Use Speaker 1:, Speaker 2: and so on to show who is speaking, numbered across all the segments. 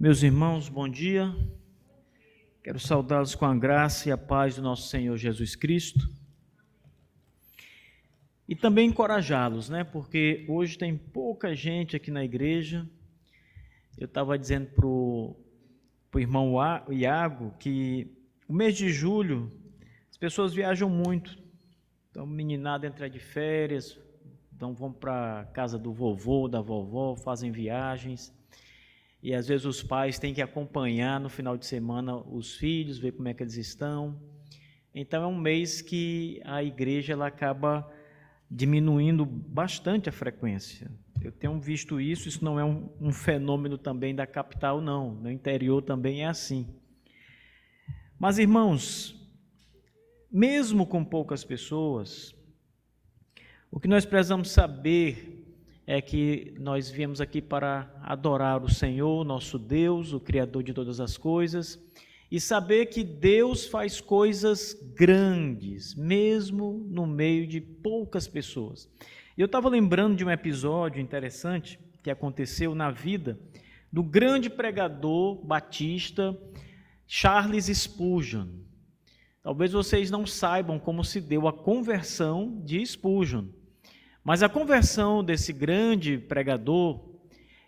Speaker 1: Meus irmãos, bom dia. Quero saudá-los com a graça e a paz do nosso Senhor Jesus Cristo. E também encorajá-los, Porque hoje tem pouca gente aqui na igreja. Eu estava dizendo para o irmão Iago que o mês de julho as pessoas viajam muito. Então, meninada entra de férias, então vão para a casa do vovô, da vovó, fazem viagens. E às vezes os pais têm que acompanhar no final de semana os filhos, ver como é que eles estão. Então é um mês que a igreja ela acaba diminuindo bastante a frequência. Eu tenho visto isso não é um fenômeno também da capital, não. No interior também é assim. Mas, irmãos, mesmo com poucas pessoas, o que nós precisamos saber é que nós viemos aqui para adorar o Senhor, nosso Deus, o Criador de todas as coisas, e saber que Deus faz coisas grandes, mesmo no meio de poucas pessoas. Eu estava lembrando de um episódio interessante que aconteceu na vida do grande pregador batista Charles Spurgeon. Talvez vocês não saibam como se deu a conversão de Spurgeon. Mas a conversão desse grande pregador,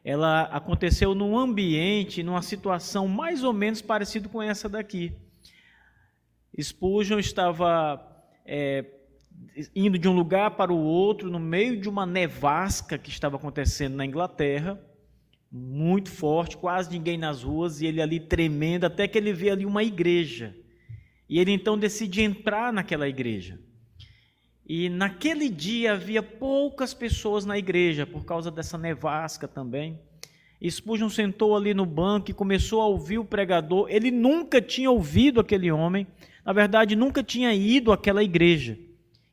Speaker 1: ela aconteceu num ambiente, numa situação mais ou menos parecida com essa daqui. Spurgeon estava indo de um lugar para o outro, no meio de uma nevasca que estava acontecendo na Inglaterra, muito forte, quase ninguém nas ruas, e ele ali tremendo, até que ele vê ali uma igreja. E ele então decide entrar naquela igreja. E naquele dia havia poucas pessoas na igreja, por causa dessa nevasca também. Spurgeon sentou ali no banco e começou a ouvir o pregador. Ele nunca tinha ouvido aquele homem, na verdade nunca tinha ido àquela igreja.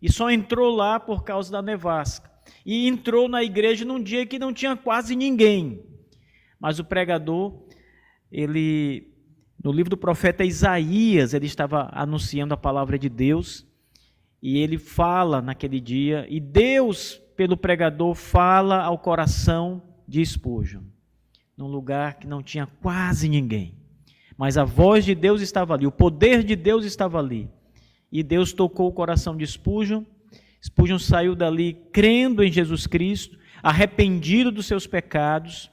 Speaker 1: E só entrou lá por causa da nevasca. E entrou na igreja num dia que não tinha quase ninguém. Mas o pregador, no livro do profeta Isaías, ele estava anunciando a palavra de Deus. E ele fala naquele dia, e Deus, pelo pregador, fala ao coração de Spurgeon, num lugar que não tinha quase ninguém. Mas a voz de Deus estava ali, o poder de Deus estava ali. E Deus tocou o coração de Spurgeon. Spurgeon saiu dali crendo em Jesus Cristo, arrependido dos seus pecados.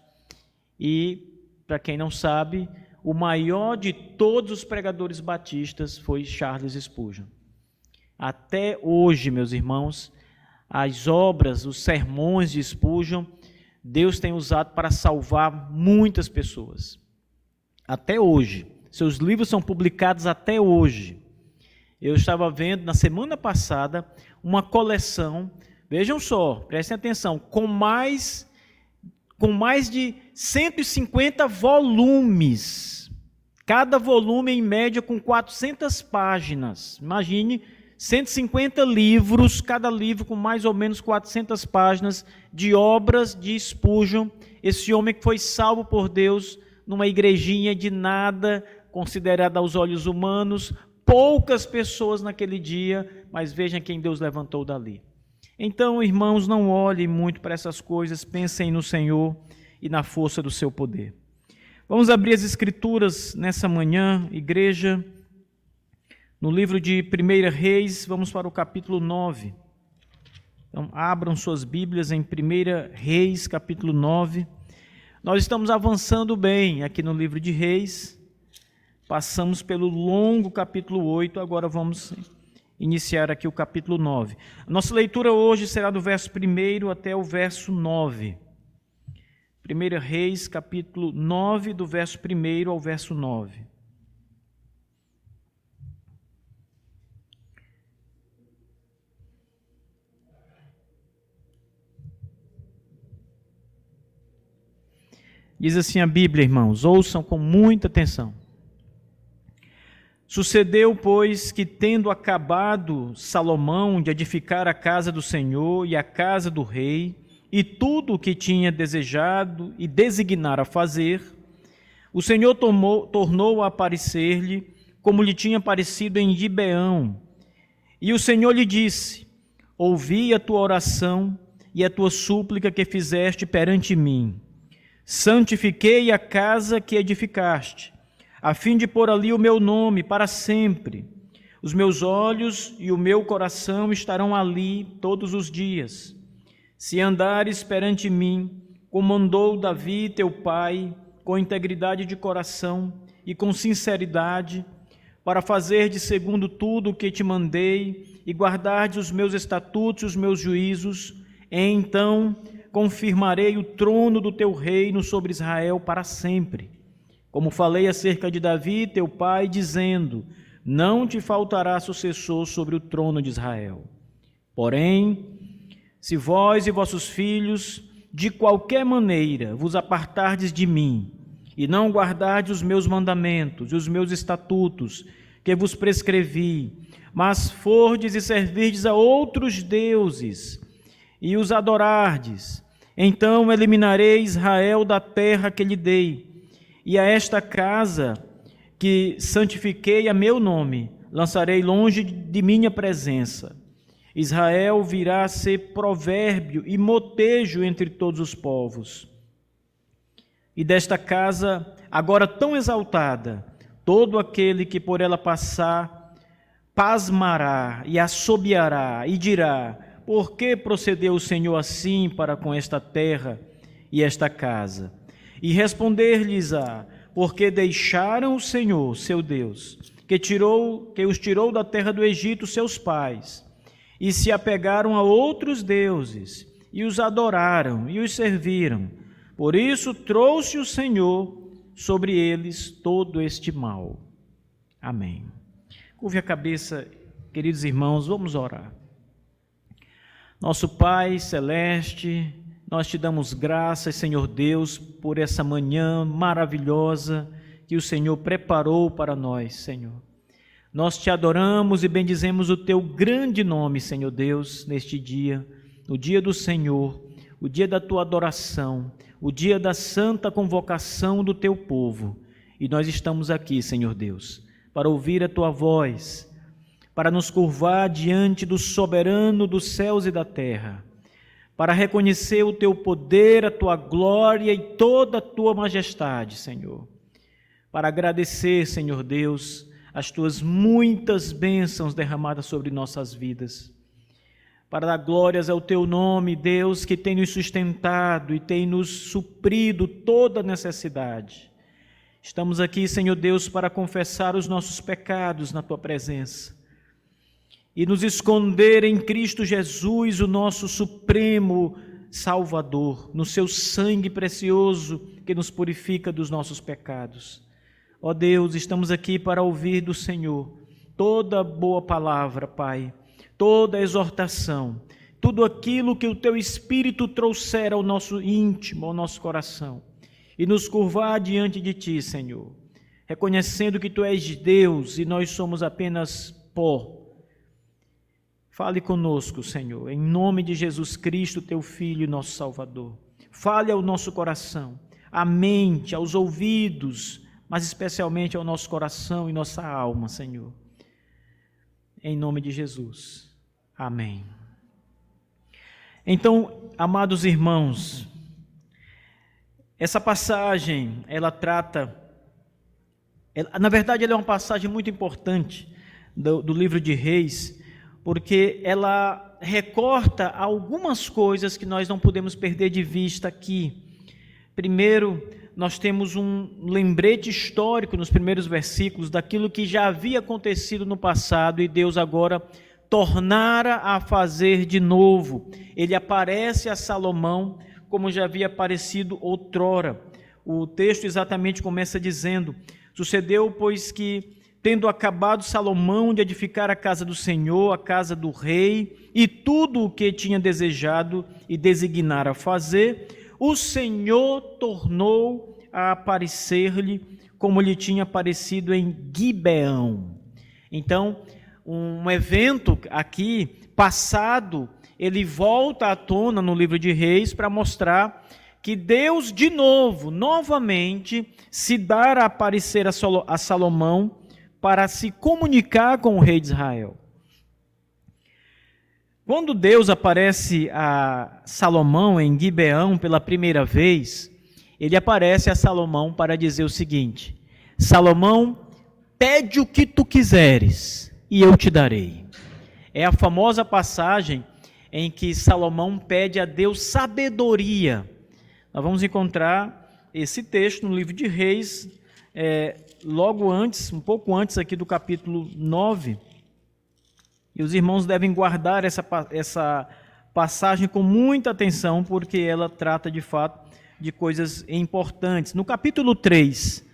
Speaker 1: E, para quem não sabe, o maior de todos os pregadores batistas foi Charles Spurgeon. Até hoje, meus irmãos, as obras, os sermões de Spurgeon, Deus tem usado para salvar muitas pessoas. Até hoje. Seus livros são publicados até hoje. Eu estava vendo, na semana passada, uma coleção, vejam só, prestem atenção, com mais de 150 volumes. Cada volume, em média, com 400 páginas. Imagine 150 livros, cada livro com mais ou menos 400 páginas de obras de Spurgeon, esse homem que foi salvo por Deus numa igrejinha de nada, considerada aos olhos humanos, poucas pessoas naquele dia, mas vejam quem Deus levantou dali. Então, irmãos, não olhem muito para essas coisas, pensem no Senhor e na força do seu poder. Vamos abrir as Escrituras nessa manhã, igreja. No livro de 1 Reis, vamos para o capítulo 9. Então, abram suas Bíblias em 1 Reis, capítulo 9. Nós estamos avançando bem aqui no livro de Reis. Passamos pelo longo capítulo 8, agora vamos iniciar aqui o capítulo 9. A nossa leitura hoje será do verso 1 até o verso 9. 1 Reis, capítulo 9, do verso 1 ao verso 9. Diz assim a Bíblia, irmãos, ouçam com muita atenção. Sucedeu, pois, que tendo acabado Salomão de edificar a casa do Senhor e a casa do rei, e tudo o que tinha desejado e designara a fazer, o Senhor tornou a aparecer-lhe, como lhe tinha aparecido em Gibeão. E o Senhor lhe disse: ouvi a tua oração e a tua súplica que fizeste perante mim. Santifiquei a casa que edificaste, a fim de pôr ali o meu nome para sempre. Os meus olhos e o meu coração estarão ali todos os dias. Se andares perante mim, como andou Davi teu pai, com integridade de coração e com sinceridade, para fazer de segundo tudo o que te mandei, e guardardes os meus estatutos e os meus juízos, então confirmarei o trono do teu reino sobre Israel para sempre. Como falei acerca de Davi, teu pai, dizendo, não te faltará sucessor sobre o trono de Israel. Porém, se vós e vossos filhos, de qualquer maneira, vos apartardes de mim, e não guardardes os meus mandamentos e os meus estatutos, que vos prescrevi, mas fordes e servirdes a outros deuses, e os adorardes, então eliminarei Israel da terra que lhe dei, e a esta casa que santifiquei a meu nome, lançarei longe de minha presença. Israel virá a ser provérbio e motejo entre todos os povos. E desta casa, agora tão exaltada, todo aquele que por ela passar, pasmará e assobiará e dirá, por que procedeu o Senhor assim para com esta terra e esta casa? E responder-lhes-á, porque deixaram o Senhor, seu Deus, que os tirou da terra do Egito, seus pais, e se apegaram a outros deuses, e os adoraram e os serviram. Por isso trouxe o Senhor sobre eles todo este mal. Amém. Curve a cabeça, queridos irmãos, vamos orar. Nosso Pai celeste, nós te damos graças, Senhor Deus, por essa manhã maravilhosa que o Senhor preparou para nós, Senhor. Nós te adoramos e bendizemos o teu grande nome, Senhor Deus, neste dia, no dia do Senhor, o dia da tua adoração, o dia da santa convocação do teu povo. E nós estamos aqui, Senhor Deus, para ouvir a tua voz, para nos curvar diante do soberano dos céus e da terra, para reconhecer o teu poder, a tua glória e toda a tua majestade, Senhor. Para agradecer, Senhor Deus, as tuas muitas bênçãos derramadas sobre nossas vidas. Para dar glórias ao teu nome, Deus, que tem nos sustentado e tem nos suprido toda necessidade. Estamos aqui, Senhor Deus, para confessar os nossos pecados na tua presença e nos esconder em Cristo Jesus, o nosso supremo Salvador, no seu sangue precioso que nos purifica dos nossos pecados. Ó Deus, estamos aqui para ouvir do Senhor toda boa palavra, Pai, toda exortação, tudo aquilo que o Teu Espírito trouxer ao nosso íntimo, ao nosso coração, e nos curvar diante de Ti, Senhor, reconhecendo que Tu és Deus e nós somos apenas pó. Fale conosco, Senhor, em nome de Jesus Cristo, Teu Filho e nosso Salvador. Fale ao nosso coração, à mente, aos ouvidos, mas especialmente ao nosso coração e nossa alma, Senhor. Em nome de Jesus. Amém. Então, amados irmãos, essa passagem, ela é uma passagem muito importante do livro de Reis, porque ela recorta algumas coisas que nós não podemos perder de vista aqui. Primeiro, nós temos um lembrete histórico nos primeiros versículos daquilo que já havia acontecido no passado e Deus agora tornara a fazer de novo. Ele aparece a Salomão como já havia aparecido outrora. O texto exatamente começa dizendo: sucedeu, pois, que, tendo acabado Salomão de edificar a casa do Senhor, a casa do rei, e tudo o que tinha desejado e designara fazer, o Senhor tornou a aparecer-lhe como lhe tinha aparecido em Gibeão. Então, um evento aqui passado, ele volta à tona no livro de Reis para mostrar que Deus de novo, novamente, se dará a aparecer a Salomão para se comunicar com o rei de Israel. Quando Deus aparece a Salomão em Gibeão pela primeira vez, ele aparece a Salomão para dizer o seguinte: Salomão, pede o que tu quiseres e eu te darei. É a famosa passagem em que Salomão pede a Deus sabedoria. Nós vamos encontrar esse texto no livro de Reis, logo antes, um pouco antes aqui do capítulo 9. E os irmãos devem guardar essa passagem com muita atenção, porque ela trata de fato de coisas importantes. No capítulo 3,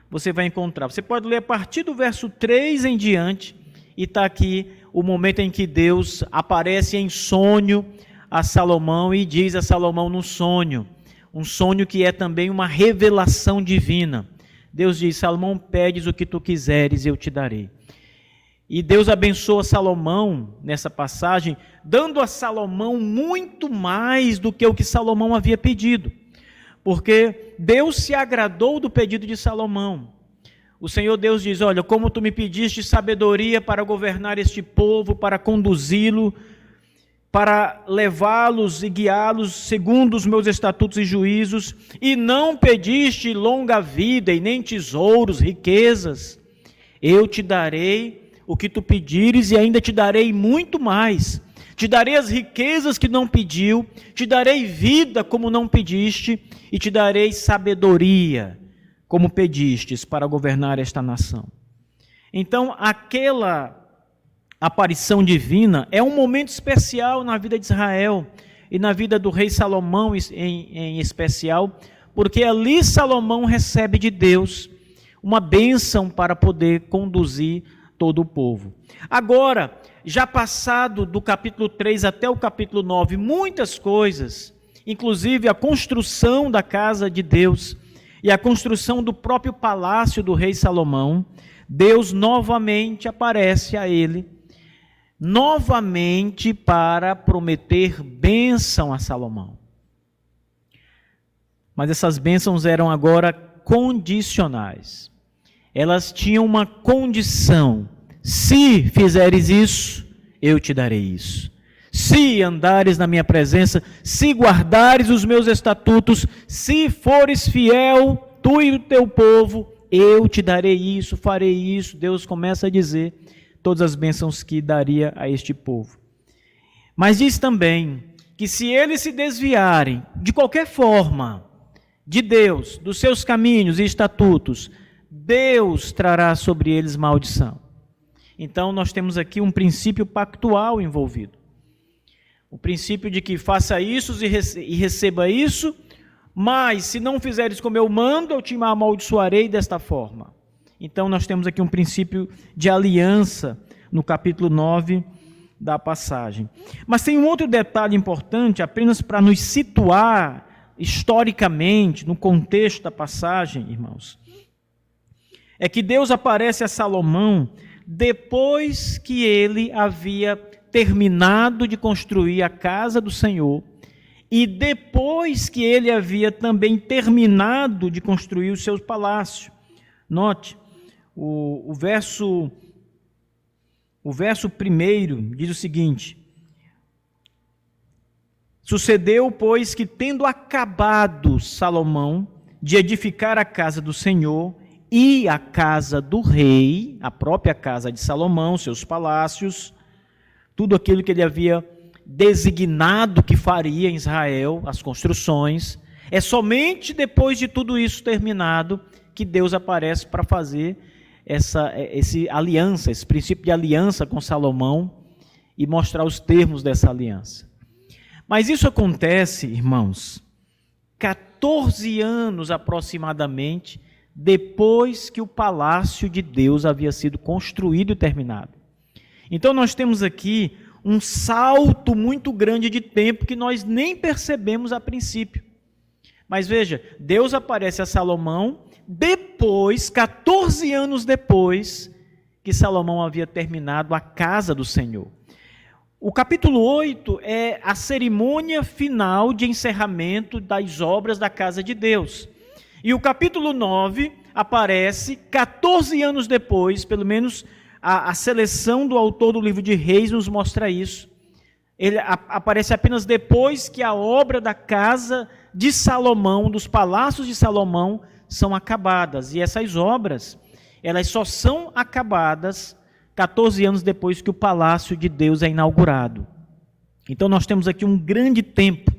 Speaker 1: você vai encontrar, você pode ler a partir do verso 3 em diante, e está aqui o momento em que Deus aparece em sonho a Salomão e diz a Salomão no sonho, um sonho que é também uma revelação divina. Deus diz: Salomão, pedes o que tu quiseres e eu te darei. E Deus abençoa Salomão nessa passagem, dando a Salomão muito mais do que o que Salomão havia pedido, porque Deus se agradou do pedido de Salomão. O Senhor Deus diz: olha, como tu me pediste sabedoria para governar este povo, para conduzi-lo, para levá-los e guiá-los segundo os meus estatutos e juízos, e não pediste longa vida e nem tesouros, riquezas, eu te darei o que tu pedires e ainda te darei muito mais. Te darei as riquezas que não pediu, te darei vida como não pediste, e te darei sabedoria como pedistes para governar esta nação. Então, aquela aparição divina é um momento especial na vida de Israel e na vida do rei Salomão em especial, porque ali Salomão recebe de Deus uma bênção para poder conduzir todo o povo. Agora, já passado do capítulo 3 até o capítulo 9, muitas coisas, inclusive a construção da casa de Deus e a construção do próprio palácio do rei Salomão, Deus novamente aparece a ele, novamente para prometer bênção a Salomão. Mas essas bênçãos eram agora condicionais. Elas tinham uma condição: se fizeres isso, eu te darei isso. Se andares na minha presença, se guardares os meus estatutos, se fores fiel, tu e o teu povo, eu te darei isso, farei isso. Deus começa a dizer todas as bênçãos que daria a este povo. Mas diz também que se eles se desviarem de qualquer forma de Deus, dos seus caminhos e estatutos, Deus trará sobre eles maldição. Então nós temos aqui um princípio pactual envolvido. O princípio de que faça isso e receba isso, mas se não fizeres como eu mando, eu te amaldiçoarei desta forma. Então nós temos aqui um princípio de aliança no capítulo 9 da passagem. Mas tem um outro detalhe importante, apenas para nos situar historicamente no contexto da passagem, irmãos. É que Deus aparece a Salomão depois que ele havia terminado de construir a casa do Senhor e depois que ele havia também terminado de construir o seu palácio. Note, o verso 1 diz o seguinte: sucedeu, pois, que tendo acabado Salomão de edificar a casa do Senhor e a casa do rei, a própria casa de Salomão, seus palácios, tudo aquilo que ele havia designado que faria em Israel, as construções, é somente depois de tudo isso terminado que Deus aparece para fazer essa aliança, esse princípio de aliança com Salomão e mostrar os termos dessa aliança. Mas isso acontece, irmãos, 14 anos aproximadamente depois que o palácio de Deus havia sido construído e terminado. Então nós temos aqui um salto muito grande de tempo que nós nem percebemos a princípio. Mas veja, Deus aparece a Salomão depois, 14 anos depois, que Salomão havia terminado a casa do Senhor. O capítulo 8 é a cerimônia final de encerramento das obras da casa de Deus. E o capítulo 9 aparece 14 anos depois, pelo menos a seleção do autor do livro de Reis nos mostra isso. Ele aparece apenas depois que a obra da casa de Salomão, dos palácios de Salomão, são acabadas. E essas obras, elas só são acabadas 14 anos depois que o palácio de Deus é inaugurado. Então nós temos aqui um grande tempo.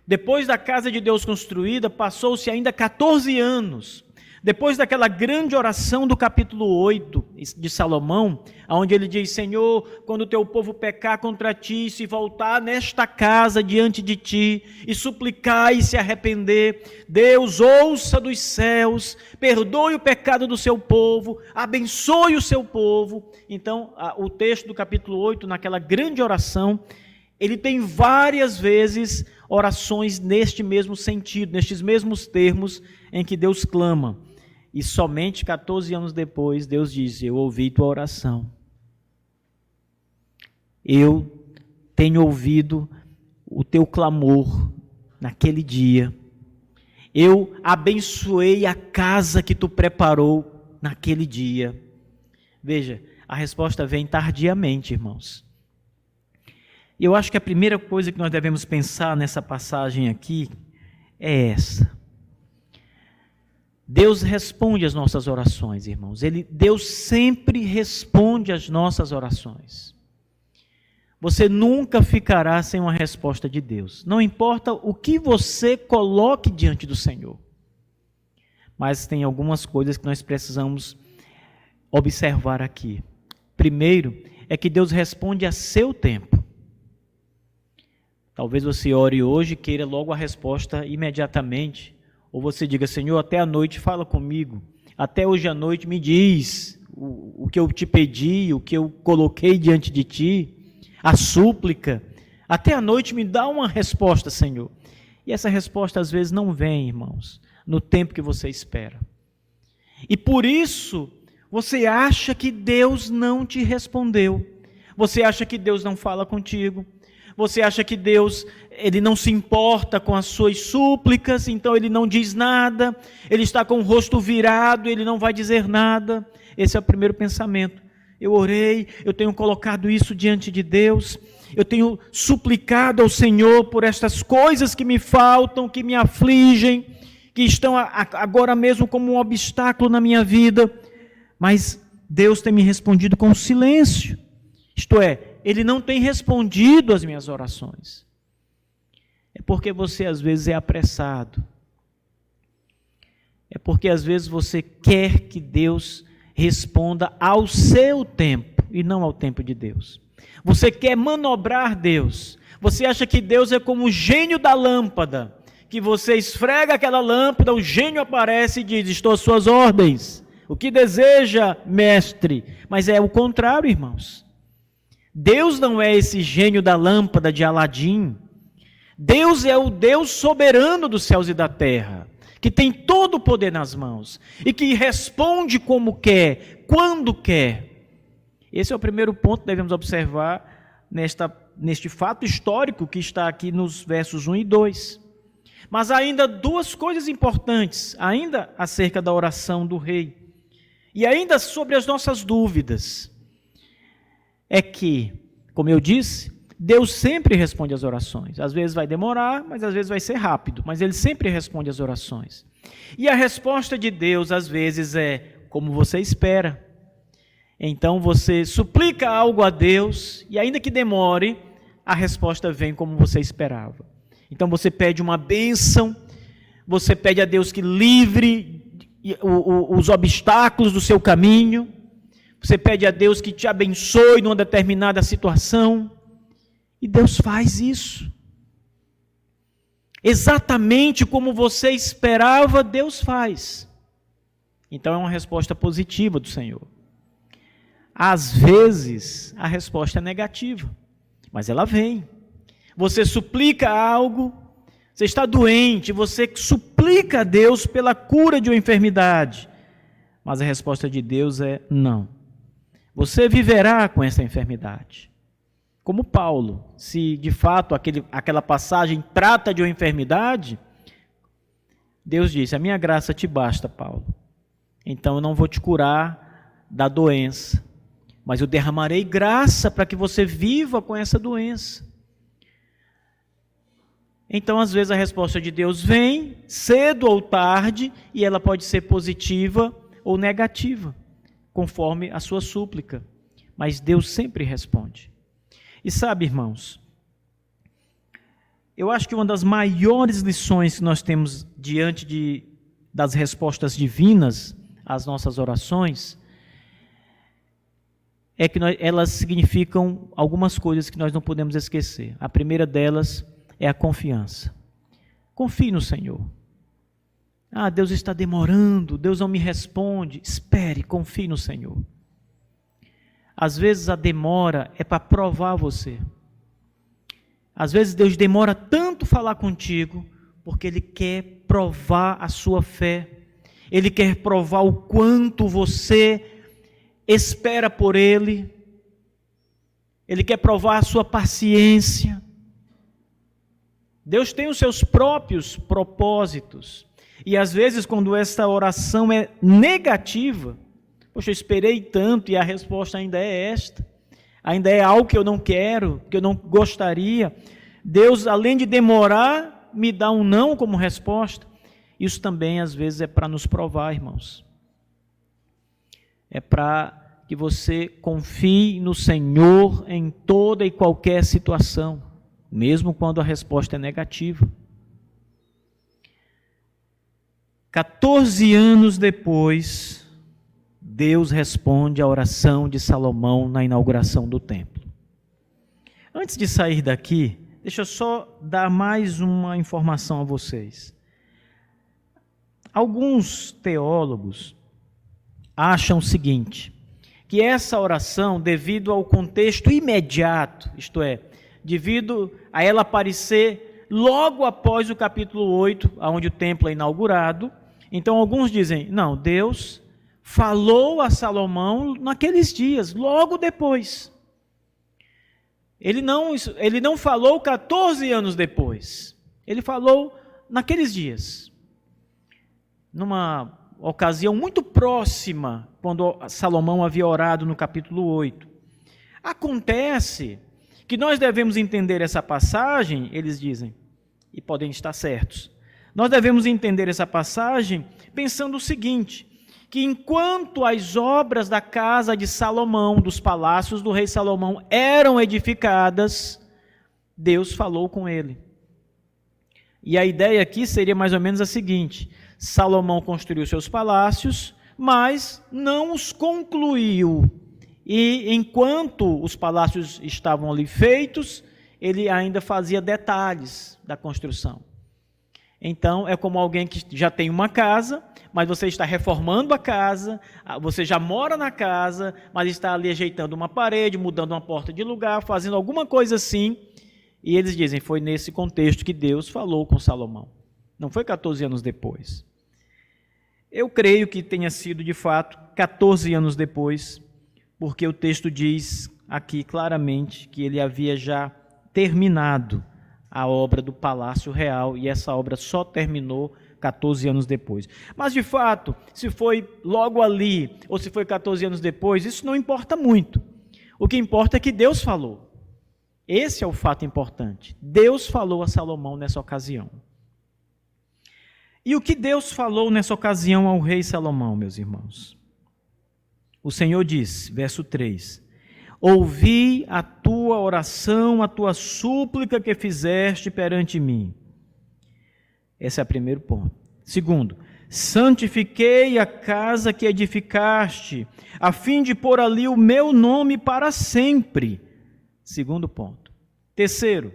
Speaker 1: Depois da casa de Deus construída, passou-se ainda 14 anos. Depois daquela grande oração do capítulo 8 de Salomão, onde ele diz: Senhor, quando o teu povo pecar contra ti, se voltar nesta casa diante de ti, e suplicar e se arrepender, Deus ouça dos céus, perdoe o pecado do seu povo, abençoe o seu povo. Então, o texto do capítulo 8, naquela grande oração, ele tem várias vezes orações neste mesmo sentido, nestes mesmos termos em que Deus clama. E somente 14 anos depois, Deus diz: eu ouvi tua oração. Eu tenho ouvido o teu clamor naquele dia. Eu abençoei a casa que tu preparou naquele dia. Veja, a resposta vem tardiamente, irmãos. E eu acho que a primeira coisa que nós devemos pensar nessa passagem aqui é essa. Deus responde às nossas orações, irmãos. Deus sempre responde às nossas orações. Você nunca ficará sem uma resposta de Deus. Não importa o que você coloque diante do Senhor. Mas tem algumas coisas que nós precisamos observar aqui. Primeiro, é que Deus responde a seu tempo. Talvez você ore hoje e queira logo a resposta imediatamente. Ou você diga: Senhor, até a noite fala comigo. Até hoje à noite me diz o que eu te pedi, o que eu coloquei diante de ti. A súplica. Até a noite me dá uma resposta, Senhor. E essa resposta às vezes não vem, irmãos, no tempo que você espera. E por isso, você acha que Deus não te respondeu. Você acha que Deus não fala contigo. Você acha que Deus, ele não se importa com as suas súplicas, então ele não diz nada, ele está com o rosto virado, ele não vai dizer nada. Esse é o primeiro pensamento. Eu orei, eu tenho colocado isso diante de Deus, eu tenho suplicado ao Senhor por estas coisas que me faltam, que me afligem, que estão agora mesmo como um obstáculo na minha vida, mas Deus tem me respondido com silêncio. Isto é, Ele não tem respondido às minhas orações. É porque você às vezes é apressado. É porque às vezes você quer que Deus responda ao seu tempo e não ao tempo de Deus. Você quer manobrar Deus. Você acha que Deus é como o gênio da lâmpada, que você esfrega aquela lâmpada, o gênio aparece e diz: estou às suas ordens. O que deseja, mestre? Mas é o contrário, irmãos. Deus não é esse gênio da lâmpada de Aladim. Deus é o Deus soberano dos céus e da terra, que tem todo o poder nas mãos e que responde como quer, quando quer. Esse é o primeiro ponto que devemos observar neste fato histórico que está aqui nos versos 1 e 2. Mas ainda duas coisas importantes, ainda acerca da oração do rei, e ainda sobre as nossas dúvidas. É que, como eu disse, Deus sempre responde às orações. Às vezes vai demorar, mas às vezes vai ser rápido. Mas Ele sempre responde às orações. E a resposta de Deus, às vezes, é como você espera. Então você suplica algo a Deus, e ainda que demore, a resposta vem como você esperava. Então você pede uma bênção, você pede a Deus que livre os obstáculos do seu caminho, você pede a Deus que te abençoe numa determinada situação, e Deus faz isso. Exatamente como você esperava, Deus faz. Então é uma resposta positiva do Senhor. Às vezes, a resposta é negativa, mas ela vem. Você suplica algo, você está doente, você suplica a Deus pela cura de uma enfermidade, mas a resposta de Deus é não. Você viverá com essa enfermidade. Como Paulo, se de fato aquela passagem trata de uma enfermidade, Deus disse: a minha graça te basta, Paulo. Então eu não vou te curar da doença, mas eu derramarei graça para que você viva com essa doença. Então, às vezes, a resposta de Deus vem cedo ou tarde, e ela pode ser positiva ou negativa, conforme a sua súplica. Mas Deus sempre responde. E sabe, irmãos, eu acho que uma das maiores lições que nós temos diante das respostas divinas às nossas orações é que elas significam algumas coisas que nós não podemos esquecer. A primeira delas é a confiança. Confie no Senhor. Deus está demorando, Deus não me responde. Espere, confie no Senhor. Às vezes a demora é para provar você. Às vezes Deus demora tanto falar contigo, porque Ele quer provar a sua fé. Ele quer provar o quanto você espera por Ele. Ele quer provar a sua paciência. Deus tem os seus próprios propósitos. E às vezes, quando essa oração é negativa, poxa, eu esperei tanto e a resposta ainda é esta. Ainda é algo que eu não quero, que eu não gostaria. Deus, além de demorar, me dá um não como resposta. Isso também, às vezes, é para nos provar, irmãos. É para que você confie no Senhor em toda e qualquer situação, mesmo quando a resposta é negativa. 14 anos depois, Deus responde à oração de Salomão na inauguração do templo. Antes de sair daqui, deixa eu só dar mais uma informação a vocês. Alguns teólogos acham o seguinte, que essa oração, devido ao contexto imediato, isto é, devido a ela aparecer logo após o capítulo 8, onde o templo é inaugurado, então alguns dizem, não, Deus falou a Salomão naqueles dias, logo depois. Ele não falou 14 anos depois, ele falou naqueles dias, numa ocasião muito próxima, quando Salomão havia orado no capítulo 8. Acontece que nós devemos entender essa passagem, eles dizem, e podem estar certos, nós devemos entender essa passagem pensando o seguinte, que enquanto as obras da casa de Salomão, dos palácios do rei Salomão eram edificadas, Deus falou com ele. E a ideia aqui seria mais ou menos a seguinte, Salomão construiu seus palácios, mas não os concluiu. E enquanto os palácios estavam ali feitos, ele ainda fazia detalhes da construção. Então, é como alguém que já tem uma casa, mas você está reformando a casa, você já mora na casa, mas está ali ajeitando uma parede, mudando uma porta de lugar, fazendo alguma coisa assim. E eles dizem, foi nesse contexto que Deus falou com Salomão. Não foi 14 anos depois. Eu creio que tenha sido, de fato, 14 anos depois, porque o texto diz aqui claramente que ele havia já terminado a obra do Palácio Real, e essa obra só terminou 14 anos depois. Mas, de fato, se foi logo ali, ou se foi 14 anos depois, isso não importa muito. O que importa é que Deus falou. Esse é o fato importante. Deus falou a Salomão nessa ocasião. E o que Deus falou nessa ocasião ao rei Salomão, meus irmãos? O Senhor diz, verso 3, ouvi a tua oração, a tua súplica que fizeste perante mim. Esse é o primeiro ponto. Segundo, santifiquei a casa que edificaste, a fim de pôr ali o meu nome para sempre. Segundo ponto. Terceiro,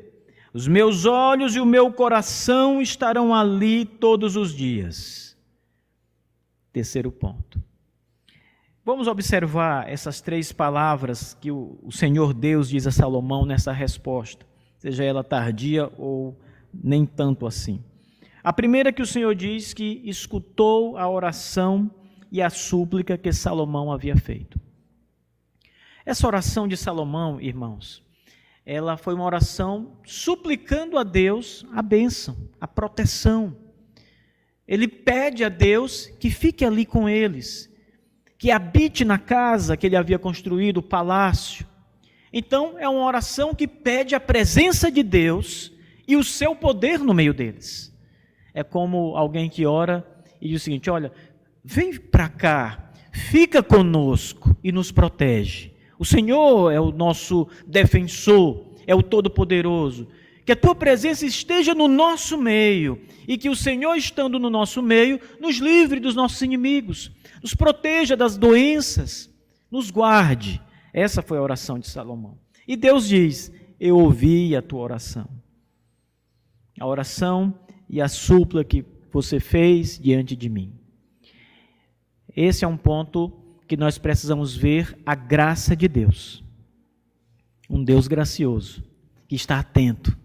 Speaker 1: os meus olhos e o meu coração estarão ali todos os dias. Terceiro ponto. Vamos observar essas 3 palavras que o Senhor Deus diz a Salomão nessa resposta, seja ela tardia ou nem tanto assim. A primeira é que o Senhor diz que escutou a oração e a súplica que Salomão havia feito. Essa oração de Salomão, irmãos, ela foi uma oração suplicando a Deus a bênção, a proteção. Ele pede a Deus que fique ali com eles, que habite na casa que ele havia construído, o palácio. Então, é uma oração que pede a presença de Deus e o seu poder no meio deles. É como alguém que ora e diz o seguinte: olha, vem para cá, fica conosco e nos protege. O Senhor é o nosso defensor, é o Todo-Poderoso. Que a tua presença esteja no nosso meio e que o Senhor, estando no nosso meio, nos livre dos nossos inimigos, nos proteja das doenças, nos guarde. Essa foi a oração de Salomão. E Deus diz: eu ouvi a tua oração. A oração e a súplica que você fez diante de mim. Esse é um ponto que nós precisamos ver a graça de Deus. Um Deus gracioso, que está atento,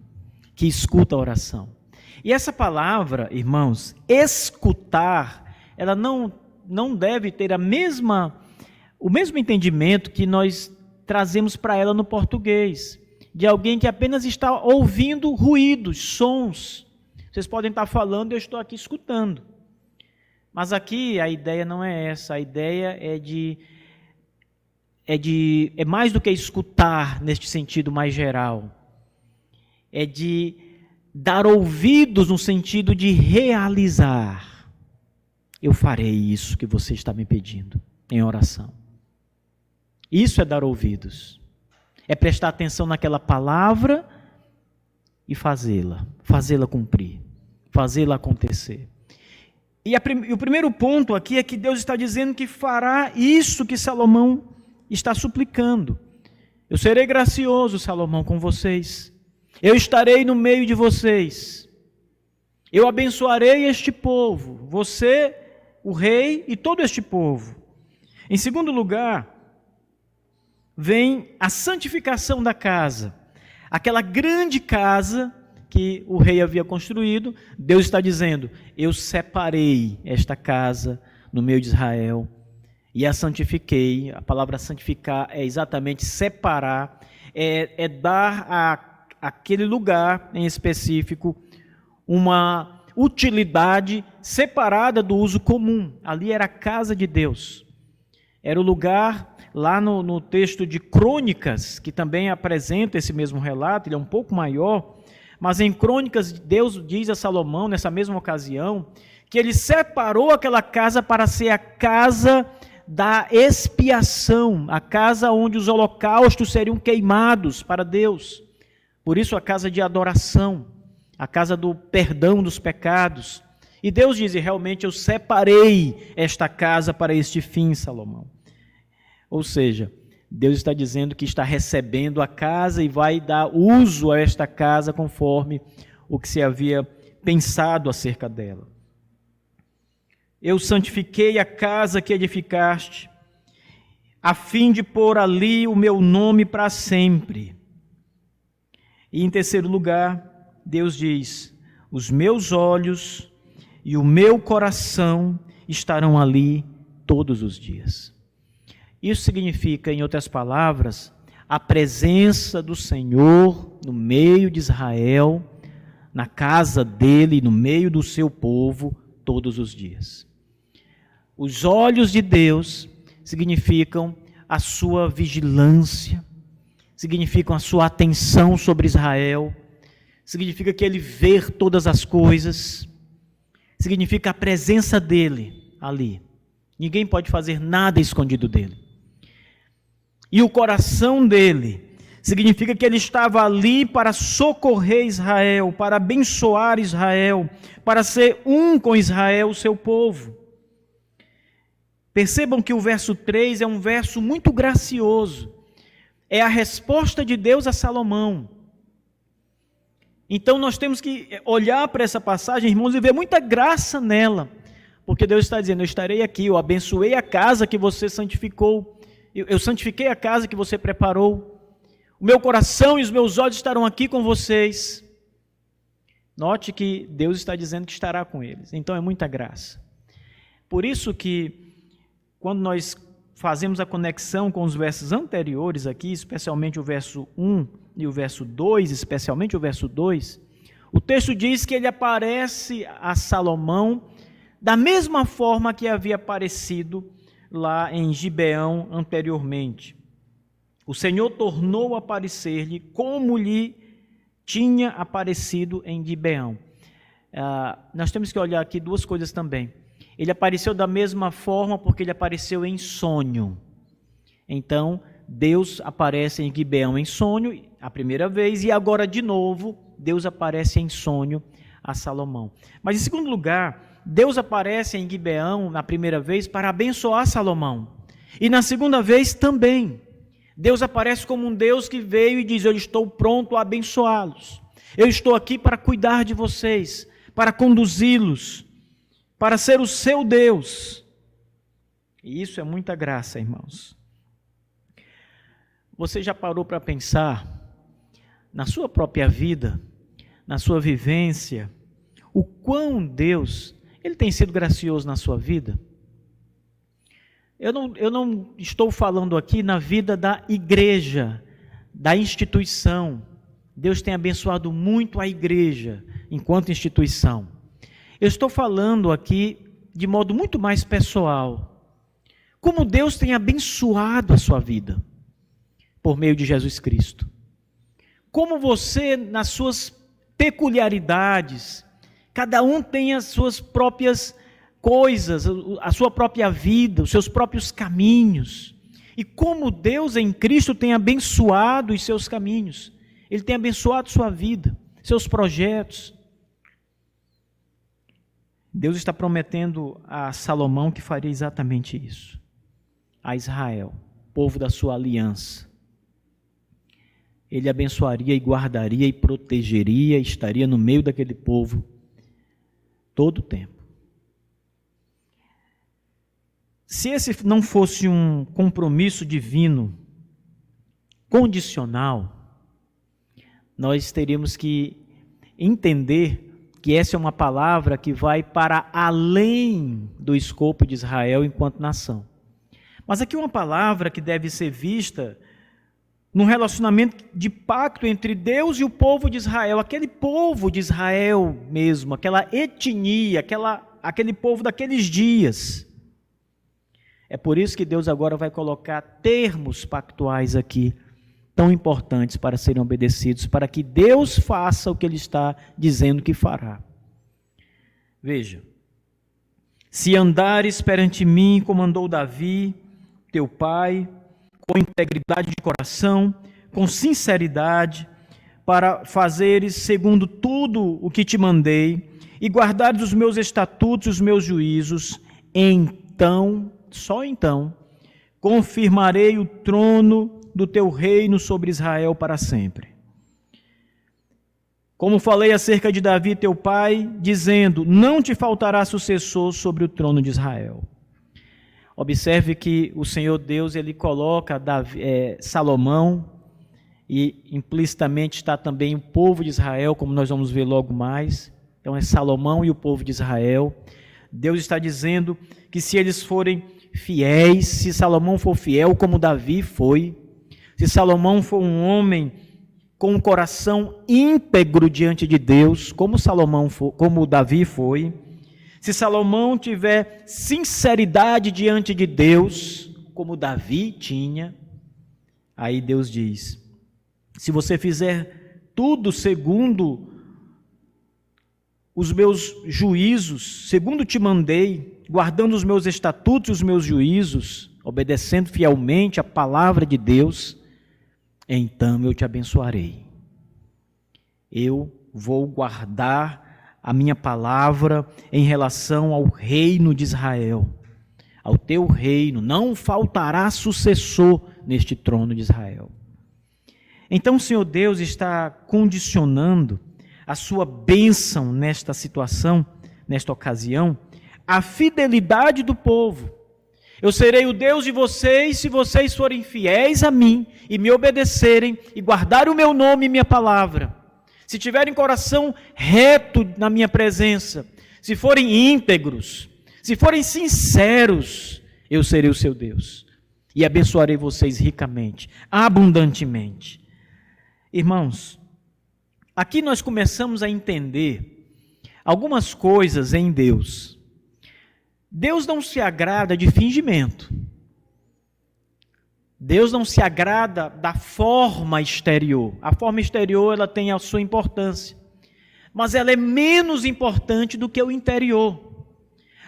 Speaker 1: que escuta a oração. E essa palavra, irmãos, escutar, ela não deve ter o mesmo entendimento que nós trazemos para ela no português, de alguém que apenas está ouvindo ruídos, sons. Vocês podem estar falando e eu estou aqui escutando. Mas aqui a ideia não é essa, a ideia é mais do que escutar neste sentido mais geral. É de dar ouvidos no sentido de realizar. Eu farei isso que você está me pedindo em oração. Isso é dar ouvidos. É prestar atenção naquela palavra e fazê-la cumprir, fazê-la acontecer. E o primeiro ponto aqui é que Deus está dizendo que fará isso que Salomão está suplicando. Eu serei gracioso, Salomão, com vocês. Eu estarei no meio de vocês. Eu abençoarei este povo, você, o rei e todo este povo. Em segundo lugar, vem a santificação da casa. Aquela grande casa que o rei havia construído, Deus está dizendo: eu separei esta casa no meio de Israel e a santifiquei. A palavra santificar é exatamente separar, é dar àquele lugar em específico uma utilidade separada do uso comum. Ali era a casa de Deus. Era o lugar, lá no texto de Crônicas, que também apresenta esse mesmo relato, ele é um pouco maior, mas em Crônicas Deus diz a Salomão, nessa mesma ocasião, que ele separou aquela casa para ser a casa da expiação, a casa onde os holocaustos seriam queimados para Deus. Por isso a casa de adoração, a casa do perdão dos pecados. E Deus diz: realmente eu separei esta casa para este fim, Salomão. Ou seja, Deus está dizendo que está recebendo a casa e vai dar uso a esta casa conforme o que se havia pensado acerca dela. Eu santifiquei a casa que edificaste, a fim de pôr ali o meu nome para sempre. E em terceiro lugar, Deus diz: os meus olhos e o meu coração estarão ali todos os dias. Isso significa, em outras palavras, a presença do Senhor no meio de Israel, na casa dele, no meio do seu povo, todos os dias. Os olhos de Deus significam a sua vigilância, significam a sua atenção sobre Israel, significa que ele vê todas as coisas, significa a presença dele ali. Ninguém pode fazer nada escondido dele. E o coração dele significa que ele estava ali para socorrer Israel, para abençoar Israel, para ser um com Israel, o seu povo. Percebam que o verso 3 é um verso muito gracioso. É a resposta de Deus a Salomão. Então nós temos que olhar para essa passagem, irmãos, e ver muita graça nela. Porque Deus está dizendo: eu estarei aqui, eu abençoei a casa que você santificou. Eu santifiquei a casa que você preparou. O meu coração e os meus olhos estarão aqui com vocês. Note que Deus está dizendo que estará com eles. Então é muita graça. Por isso que, quando nós fazemos a conexão com os versos anteriores aqui, especialmente o verso 1 e o verso 2, especialmente o verso 2, o texto diz que ele aparece a Salomão da mesma forma que havia aparecido lá em Gibeão anteriormente. O Senhor tornou a aparecer-lhe como lhe tinha aparecido em Gibeão. Nós temos que olhar aqui duas coisas também. Ele apareceu da mesma forma porque ele apareceu em sonho. Então, Deus aparece em Gibeão em sonho a primeira vez, e agora de novo, Deus aparece em sonho a Salomão. Mas em segundo lugar, Deus aparece em Gibeão na primeira vez para abençoar Salomão. E na segunda vez também. Deus aparece como um Deus que veio e diz: eu estou pronto a abençoá-los. Eu estou aqui para cuidar de vocês, para conduzi-los, para ser o seu Deus. E isso é muita graça, irmãos. Você já parou para pensar na sua própria vida, na sua vivência, o quão Deus, Ele tem sido gracioso na sua vida? Eu não estou falando aqui na vida da igreja, da instituição. Deus tem abençoado muito a igreja enquanto instituição. Eu estou falando aqui de modo muito mais pessoal. Como Deus tem abençoado a sua vida por meio de Jesus Cristo. Como você, nas suas peculiaridades, cada um tem as suas próprias coisas, a sua própria vida, os seus próprios caminhos. E como Deus em Cristo tem abençoado os seus caminhos. Ele tem abençoado sua vida, seus projetos. Deus está prometendo a Salomão que faria exatamente isso. A Israel, povo da sua aliança. Ele abençoaria e guardaria e protegeria, estaria no meio daquele povo todo o tempo. Se esse não fosse um compromisso divino, condicional, nós teríamos que entender que essa é uma palavra que vai para além do escopo de Israel enquanto nação. Mas aqui é uma palavra que deve ser vista num relacionamento de pacto entre Deus e o povo de Israel, aquele povo de Israel mesmo, aquela etnia, aquele povo daqueles dias. É por isso que Deus agora vai colocar termos pactuais aqui, tão importantes para serem obedecidos, para que Deus faça o que Ele está dizendo que fará. Veja, se andares perante mim como andou Davi, teu pai, com integridade de coração, com sinceridade, para fazeres segundo tudo o que te mandei, e guardares os meus estatutos e os meus juízos, então, só então, confirmarei o trono do teu reino sobre Israel para sempre. Como falei acerca de Davi, teu pai, dizendo, não te faltará sucessor sobre o trono de Israel. Observe que o Senhor Deus, Ele coloca Salomão, e implicitamente está também o povo de Israel, como nós vamos ver logo mais. Então é Salomão e o povo de Israel. Deus está dizendo que se eles forem fiéis, se Salomão for fiel como Davi foi, se Salomão for um homem com um coração íntegro diante de Deus, como Davi foi, se Salomão tiver sinceridade diante de Deus, como Davi tinha, aí Deus diz, se você fizer tudo segundo os meus juízos, segundo te mandei, guardando os meus estatutos e os meus juízos, obedecendo fielmente a palavra de Deus, então eu te abençoarei. Eu vou guardar a minha palavra em relação ao reino de Israel, ao teu reino, não faltará sucessor neste trono de Israel. Então o Senhor Deus está condicionando a sua bênção nesta situação, nesta ocasião, a fidelidade do povo. Eu serei o Deus de vocês se vocês forem fiéis a mim e me obedecerem e guardarem o meu nome e minha palavra. Se tiverem coração reto na minha presença, se forem íntegros, se forem sinceros, eu serei o seu Deus e abençoarei vocês ricamente, abundantemente. Irmãos, aqui nós começamos a entender algumas coisas em Deus. Deus não se agrada de fingimento. Deus não se agrada da forma exterior. A forma exterior, ela tem a sua importância, mas ela é menos importante do que o interior.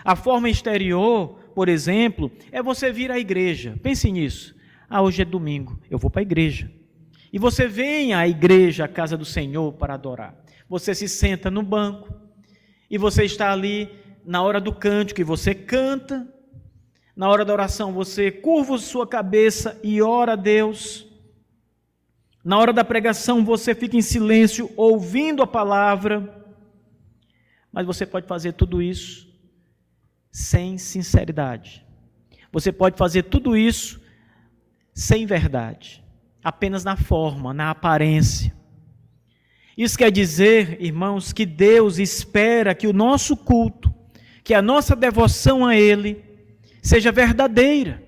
Speaker 1: A forma exterior, por exemplo, é você vir à igreja. Pense nisso. Hoje é domingo, eu vou para a igreja. E você vem à igreja, à casa do Senhor, para adorar. Você se senta no banco e você está ali na hora do cântico e você canta. Na hora da oração você curva sua cabeça e ora a Deus. Na hora da pregação você fica em silêncio ouvindo a palavra. Mas você pode fazer tudo isso sem sinceridade. Você pode fazer tudo isso sem verdade, apenas na forma, na aparência. Isso quer dizer, irmãos, que Deus espera que o nosso culto, que a nossa devoção a Ele, seja verdadeira,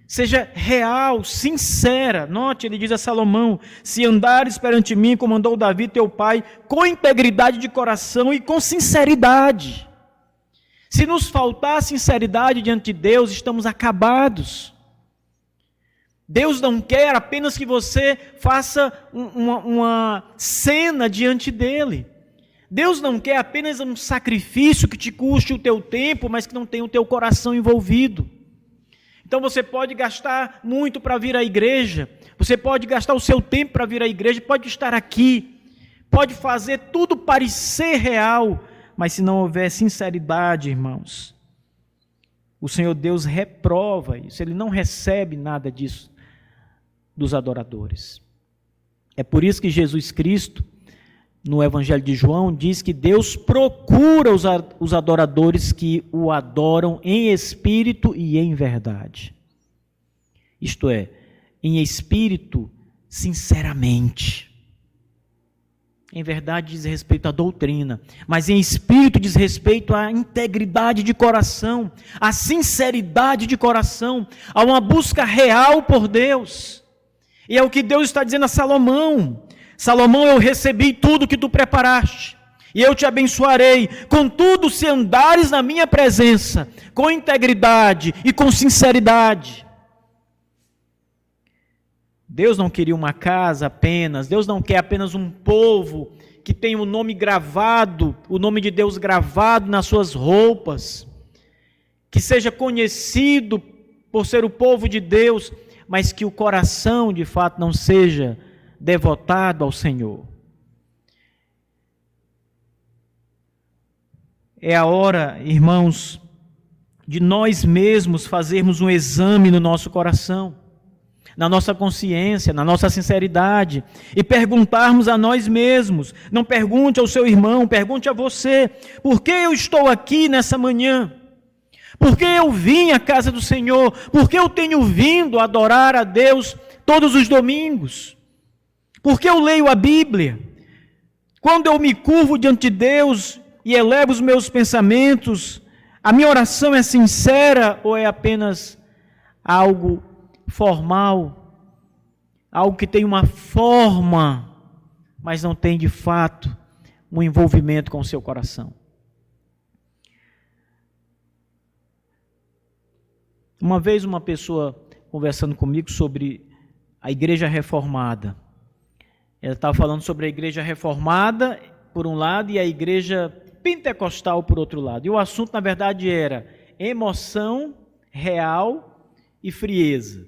Speaker 1: seja real, sincera. Note, ele diz a Salomão: se andares perante mim, como andou Davi teu pai, com integridade de coração e com sinceridade. Se nos faltar sinceridade diante de Deus, estamos acabados. Deus não quer apenas que você faça uma cena diante dEle. Deus não quer apenas um sacrifício que te custe o teu tempo, mas que não tenha o teu coração envolvido. Então você pode gastar muito para vir à igreja, você pode gastar o seu tempo para vir à igreja, pode estar aqui, pode fazer tudo parecer real, mas se não houver sinceridade, irmãos, o Senhor Deus reprova isso, Ele não recebe nada disso dos adoradores. É por isso que Jesus Cristo, no Evangelho de João, diz que Deus procura os adoradores que o adoram em espírito e em verdade. Isto é, em espírito, sinceramente. Em verdade diz respeito à doutrina, mas em espírito diz respeito à integridade de coração, à sinceridade de coração, a uma busca real por Deus. E é o que Deus está dizendo a Salomão: Salomão, eu recebi tudo que tu preparaste, e eu te abençoarei, contudo, se andares na minha presença, com integridade e com sinceridade. Deus não queria uma casa apenas, Deus não quer apenas um povo que tenha o nome gravado, o nome de Deus gravado nas suas roupas, que seja conhecido por ser o povo de Deus, mas que o coração de fato não seja devotado ao Senhor. É a hora, irmãos, de nós mesmos fazermos um exame no nosso coração, na nossa consciência, na nossa sinceridade, e perguntarmos a nós mesmos. Não pergunte ao seu irmão, pergunte a você: por que eu estou aqui nessa manhã? Por que eu vim à casa do Senhor? Por que eu tenho vindo adorar a Deus todos os domingos? Por que eu leio a Bíblia? Quando eu me curvo diante de Deus e elevo os meus pensamentos, a minha oração é sincera ou é apenas algo formal? Algo que tem uma forma, mas não tem de fato um envolvimento com o seu coração? Uma vez uma pessoa conversando comigo sobre a igreja reformada. Ela estava falando sobre a igreja reformada, por um lado, e a igreja pentecostal, por outro lado. E o assunto, na verdade, era emoção real e frieza.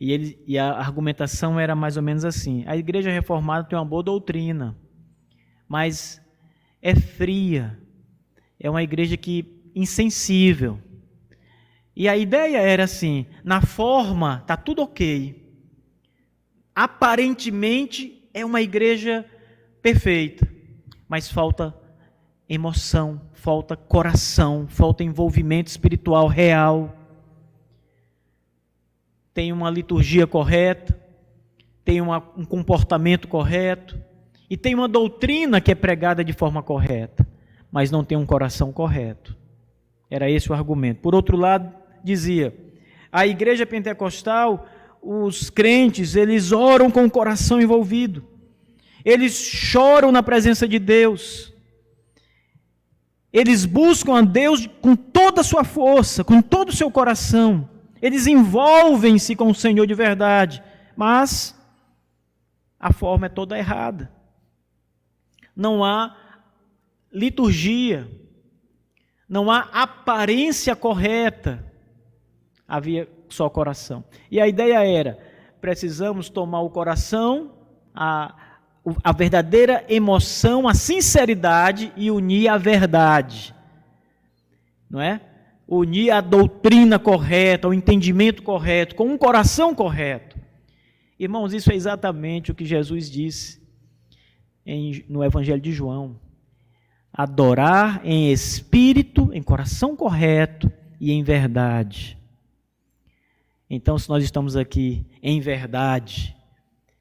Speaker 1: E a argumentação era mais ou menos assim: a igreja reformada tem uma boa doutrina, mas é fria, é uma igreja insensível. E a ideia era assim: na forma está tudo ok, aparentemente é uma igreja perfeita, mas falta emoção, falta coração, falta envolvimento espiritual real. Tem uma liturgia correta, tem um comportamento correto, e tem uma doutrina que é pregada de forma correta, mas não tem um coração correto. Era esse o argumento. Por outro lado, dizia: a igreja pentecostal, os crentes, eles oram com o coração envolvido, eles choram na presença de Deus, eles buscam a Deus com toda a sua força, com todo o seu coração, Eles envolvem-se com o Senhor de verdade, mas a forma é toda errada. Não há liturgia, não há aparência correta, havia só coração. E a ideia era, precisamos tomar o coração, a verdadeira emoção, a sinceridade e unir a verdade, não é? Unir a doutrina correta, o entendimento correto, com um coração correto. Irmãos, isso é exatamente o que Jesus disse no Evangelho de João. Adorar em espírito, em coração correto e em verdade. Então, se nós estamos aqui em verdade,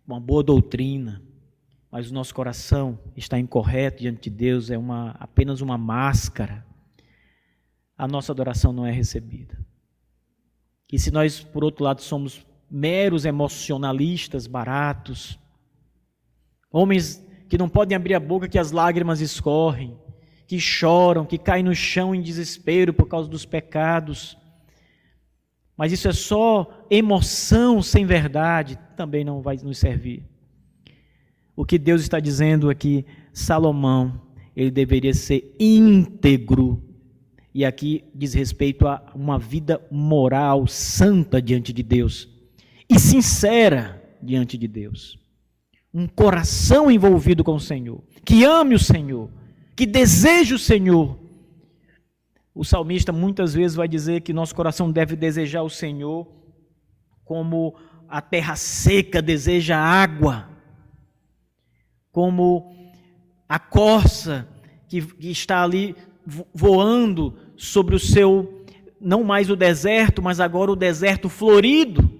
Speaker 1: uma boa doutrina, mas o nosso coração está incorreto diante de Deus, é apenas uma máscara, a nossa adoração não é recebida. E se nós, por outro lado, somos meros emocionalistas baratos, homens que não podem abrir a boca que as lágrimas escorrem, que choram, que caem no chão em desespero por causa dos pecados, mas isso é só emoção sem verdade, também não vai nos servir. O que Deus está dizendo aqui, Salomão, ele deveria ser íntegro, e aqui diz respeito a uma vida moral, santa diante de Deus, e sincera diante de Deus. Um coração envolvido com o Senhor, que ame o Senhor, que deseje o Senhor. O salmista muitas vezes vai dizer que nosso coração deve desejar o Senhor como a terra seca deseja água, como a corça que está ali voando sobre o seu, não mais o deserto, mas agora o deserto florido.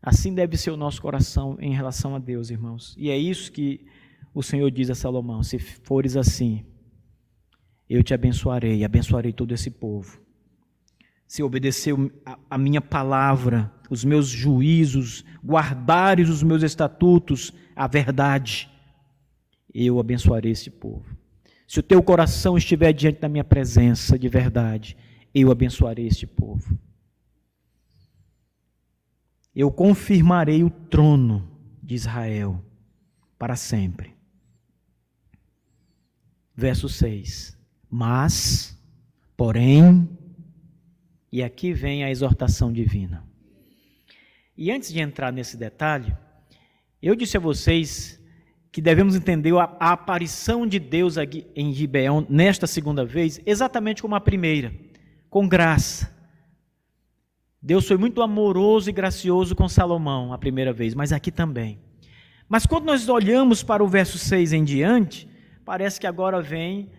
Speaker 1: Assim deve ser o nosso coração em relação a Deus, irmãos. E é isso que o Senhor diz a Salomão: se fores assim, eu te abençoarei, abençoarei todo esse povo. Se obedecer a minha palavra, os meus juízos, guardares os meus estatutos, a verdade, eu abençoarei esse povo. Se o teu coração estiver diante da minha presença de verdade, eu abençoarei este povo. Eu confirmarei o trono de Israel para sempre. Verso 6. Mas, porém, e aqui vem a exortação divina. E antes de entrar nesse detalhe, eu disse a vocês que devemos entender a aparição de Deus aqui em Gibeão, nesta segunda vez, exatamente como a primeira, com graça. Deus foi muito amoroso e gracioso com Salomão a primeira vez, mas aqui também. Mas quando nós olhamos para o verso 6 em diante, parece que agora vem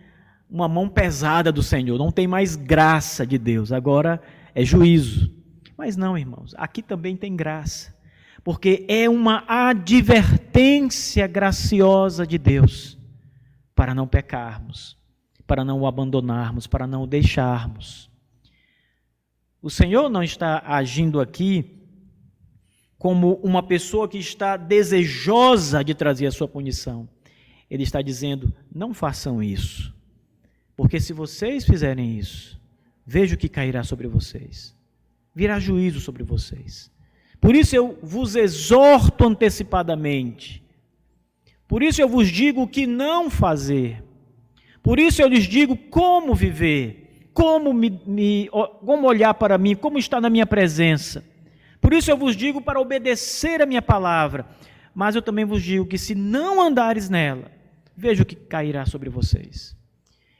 Speaker 1: uma mão pesada do Senhor, não tem mais graça de Deus, agora é juízo. Mas não, irmãos, aqui também tem graça, porque é uma advertência graciosa de Deus para não pecarmos, para não o abandonarmos, para não o deixarmos. O Senhor não está agindo aqui como uma pessoa que está desejosa de trazer a sua punição. Ele está dizendo: não façam isso, porque se vocês fizerem isso, veja o que cairá sobre vocês. Virá juízo sobre vocês. Por isso eu vos exorto antecipadamente. Por isso eu vos digo o que não fazer. Por isso eu lhes digo como viver. Como olhar para mim, como estar na minha presença. Por isso eu vos digo para obedecer a minha palavra, mas eu também vos digo que se não andares nela, veja o que cairá sobre vocês.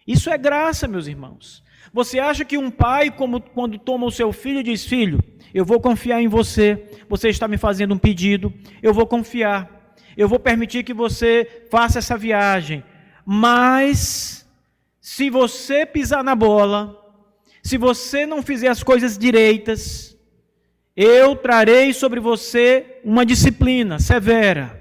Speaker 1: Isso é graça, meus irmãos. Você acha que um pai, quando toma o seu filho, diz: filho, eu vou confiar em você, você está me fazendo um pedido, eu vou confiar, eu vou permitir que você faça essa viagem, mas se você pisar na bola, se você não fizer as coisas direitas, eu trarei sobre você uma disciplina severa.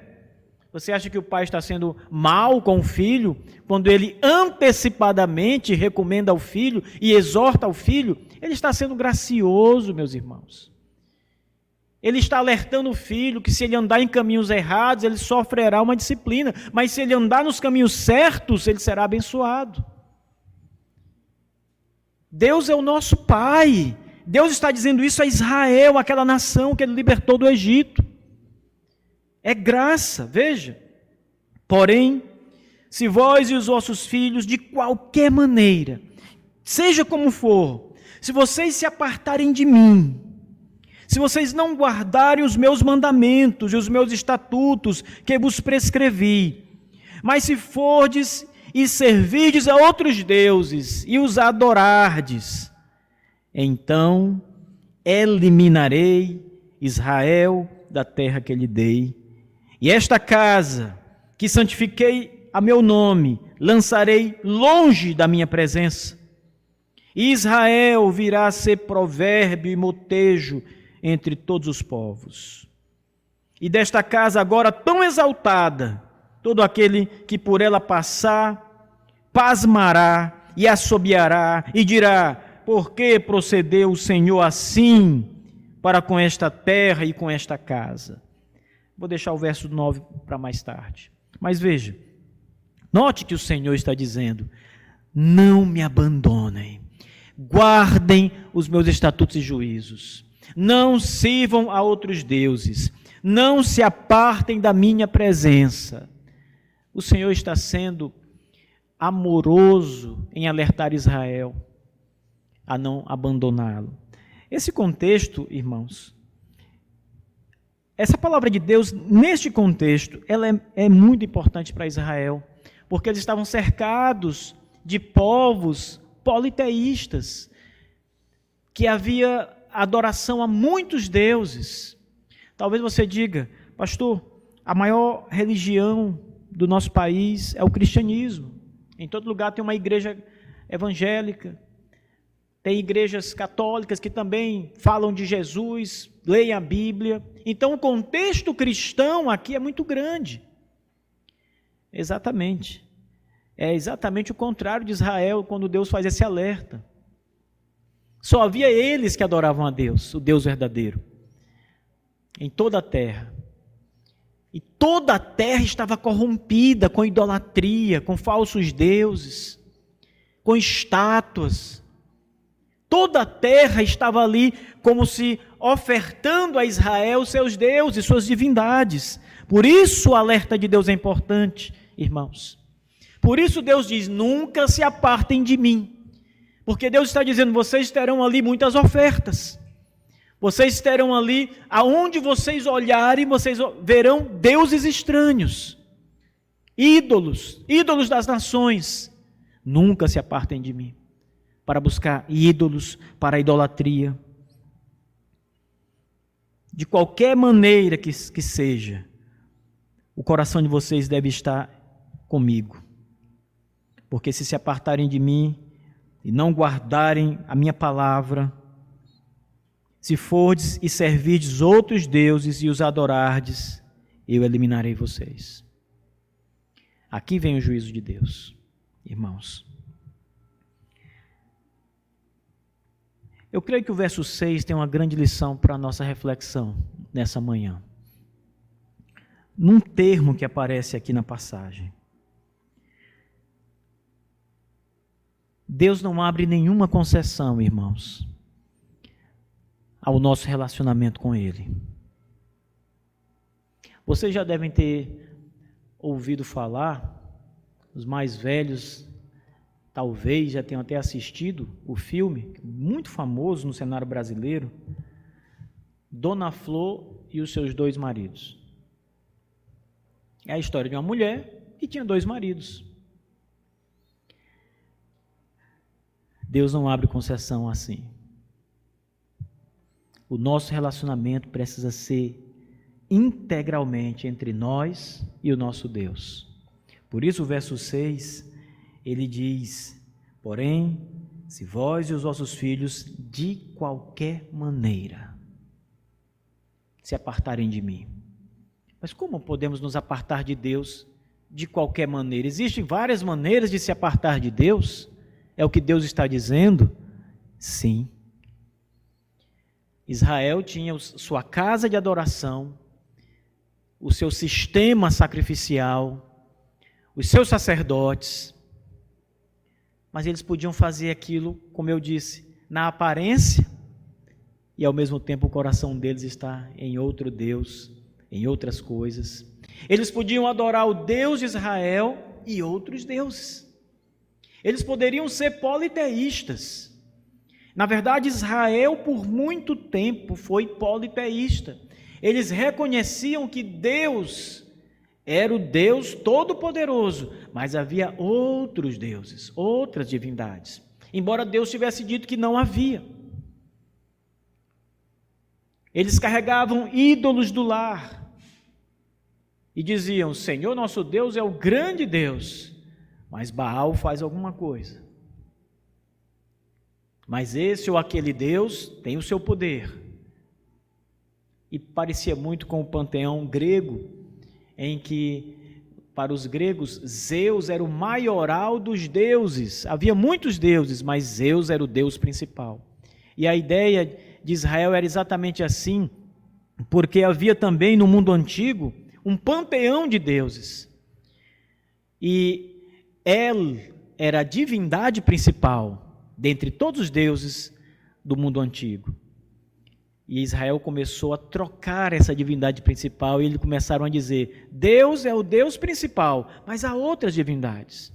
Speaker 1: Você acha que o pai está sendo mau com o filho, quando ele antecipadamente recomenda ao filho e exorta ao filho? Ele está sendo gracioso, meus irmãos. Ele está alertando o filho que se ele andar em caminhos errados, ele sofrerá uma disciplina, mas se ele andar nos caminhos certos, ele será abençoado. Deus é o nosso Pai, Deus está dizendo isso a Israel, aquela nação que ele libertou do Egito. É graça, veja. Porém, se vós e os vossos filhos, de qualquer maneira, seja como for, se vocês se apartarem de mim, se vocês não guardarem os meus mandamentos e os meus estatutos que vos prescrevi, mas se fordes e servirdes a outros deuses e os adorardes, então eliminarei Israel da terra que lhe dei, e esta casa que santifiquei a meu nome, lançarei longe da minha presença. E Israel virá a ser provérbio e motejo entre todos os povos. E desta casa agora tão exaltada, todo aquele que por ela passar, pasmará e assobiará e dirá: por que procedeu o Senhor assim para com esta terra e com esta casa? Vou deixar o verso 9 para mais tarde. Mas veja, note que o Senhor está dizendo: não me abandonem, guardem os meus estatutos e juízos, não sirvam a outros deuses, não se apartem da minha presença. O Senhor está sendo amoroso em alertar Israel a não abandoná-lo. Esse contexto, irmãos, essa palavra de Deus, neste contexto, ela é muito importante para Israel, porque eles estavam cercados de povos politeístas, que havia adoração a muitos deuses. Talvez você diga: pastor, a maior religião do nosso país é o cristianismo. Em todo lugar tem uma igreja evangélica, tem igrejas católicas que também falam de Jesus, leem a Bíblia. Então o contexto cristão aqui é muito grande. Exatamente. É exatamente o contrário de Israel, quando Deus faz esse alerta. Só havia eles que adoravam a Deus, o Deus verdadeiro, em toda a terra. E toda a terra estava corrompida com idolatria, com falsos deuses, com estátuas. Toda a terra estava ali como se ofertando a Israel seus deuses, suas divindades. Por isso o alerta de Deus é importante, irmãos. Por isso Deus diz: nunca se apartem de mim. Porque Deus está dizendo: vocês terão ali muitas ofertas. Vocês terão ali, aonde vocês olharem, vocês verão deuses estranhos. Ídolos das nações. Nunca se apartem de mim para buscar ídolos, para a idolatria. De qualquer maneira que seja, o coração de vocês deve estar comigo. Porque se apartarem de mim e não guardarem a minha palavra, se fordes e servirdes outros deuses e os adorardes, eu eliminarei vocês. Aqui vem o juízo de Deus, irmãos. Eu creio que o verso 6 tem uma grande lição para a nossa reflexão nessa manhã. Num termo que aparece aqui na passagem. Deus não abre nenhuma concessão, irmãos, ao nosso relacionamento com Ele. Vocês já devem ter ouvido falar, os mais velhos talvez já tenham até assistido o filme, muito famoso no cenário brasileiro, Dona Flor e os seus 2 maridos. É a história de uma mulher que tinha 2 maridos. Deus não abre concessão assim. O nosso relacionamento precisa ser integralmente entre nós e o nosso Deus. Por isso o verso 6, ele diz: porém, se vós e os vossos filhos de qualquer maneira se apartarem de mim. Mas como podemos nos apartar de Deus de qualquer maneira? Existem várias maneiras de se apartar de Deus? É o que Deus está dizendo? Sim. Israel tinha sua casa de adoração, o seu sistema sacrificial, os seus sacerdotes, mas eles podiam fazer aquilo, como eu disse, na aparência, e ao mesmo tempo o coração deles está em outro Deus, em outras coisas. Eles podiam adorar o Deus de Israel e outros deuses. Eles poderiam ser politeístas. Na verdade, Israel por muito tempo foi politeísta. Eles reconheciam que Deus era o Deus Todo-Poderoso, mas havia outros deuses, outras divindades, embora Deus tivesse dito que não havia. Eles carregavam ídolos do lar e diziam: Senhor nosso Deus é o grande Deus, mas Baal faz alguma coisa. Mas esse ou aquele Deus tem o seu poder. E parecia muito com o panteão grego, em que, para os gregos, Zeus era o maioral dos deuses. Havia muitos deuses, mas Zeus era o Deus principal. E a ideia de Israel era exatamente assim, porque havia também no mundo antigo um panteão de deuses. E El era a divindade principal dentre todos os deuses do mundo antigo. E Israel começou a trocar essa divindade principal e eles começaram a dizer: Deus é o Deus principal, mas há outras divindades.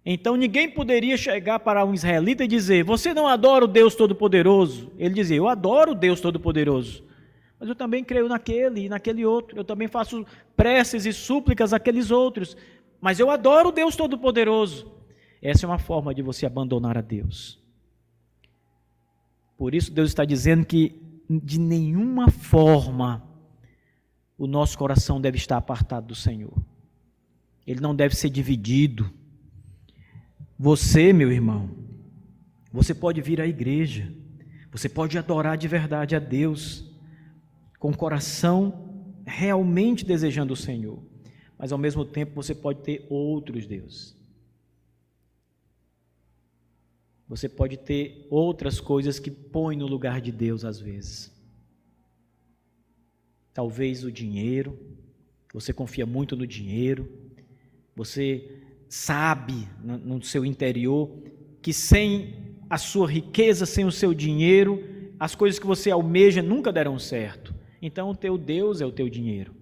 Speaker 1: Então ninguém poderia chegar para um israelita e dizer: você não adora o Deus Todo-Poderoso? Ele dizia: eu adoro o Deus Todo-Poderoso, mas eu também creio naquele e naquele outro, eu também faço preces e súplicas àqueles outros, mas eu adoro o Deus Todo-Poderoso. Essa é uma forma de você abandonar a Deus. Por isso Deus está dizendo que de nenhuma forma o nosso coração deve estar apartado do Senhor. Ele não deve ser dividido. Você, meu irmão, você pode vir à igreja, você pode adorar de verdade a Deus, com o coração realmente desejando o Senhor, mas ao mesmo tempo você pode ter outros deuses. Você pode ter outras coisas que põem no lugar de Deus às vezes. Talvez o dinheiro, você confia muito no dinheiro, você sabe no seu interior que sem a sua riqueza, sem o seu dinheiro, as coisas que você almeja nunca darão certo. Então o teu Deus é o teu dinheiro.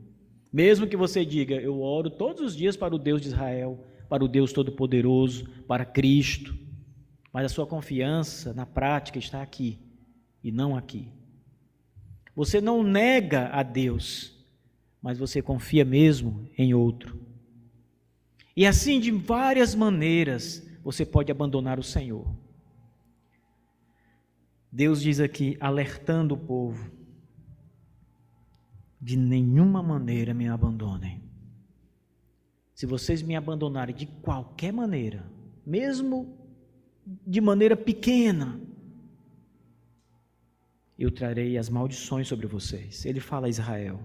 Speaker 1: Mesmo que você diga: eu oro todos os dias para o Deus de Israel, para o Deus Todo-Poderoso, para Cristo, mas a sua confiança na prática está aqui e não aqui. Você não nega a Deus, mas você confia mesmo em outro. E assim, de várias maneiras, você pode abandonar o Senhor. Deus diz aqui, alertando o povo: de nenhuma maneira me abandonem. Se vocês me abandonarem de qualquer maneira, mesmo de maneira pequena, eu trarei as maldições sobre vocês. Ele fala a Israel.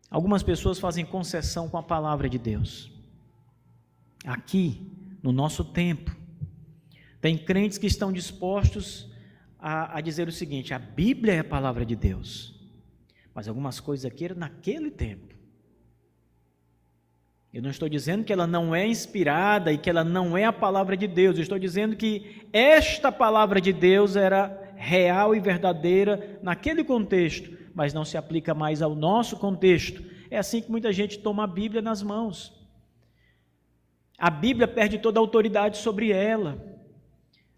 Speaker 1: Algumas pessoas fazem concessão com a palavra de Deus. Aqui, no nosso tempo, tem crentes que estão dispostos a dizer o seguinte: a Bíblia é a palavra de Deus, mas algumas coisas aqui eram naquele tempo. Eu não estou dizendo que ela não é inspirada e que ela não é a palavra de Deus. Eu estou dizendo que esta palavra de Deus era real e verdadeira naquele contexto, mas não se aplica mais ao nosso contexto. É assim que muita gente toma a Bíblia nas mãos. A Bíblia perde toda a autoridade sobre ela.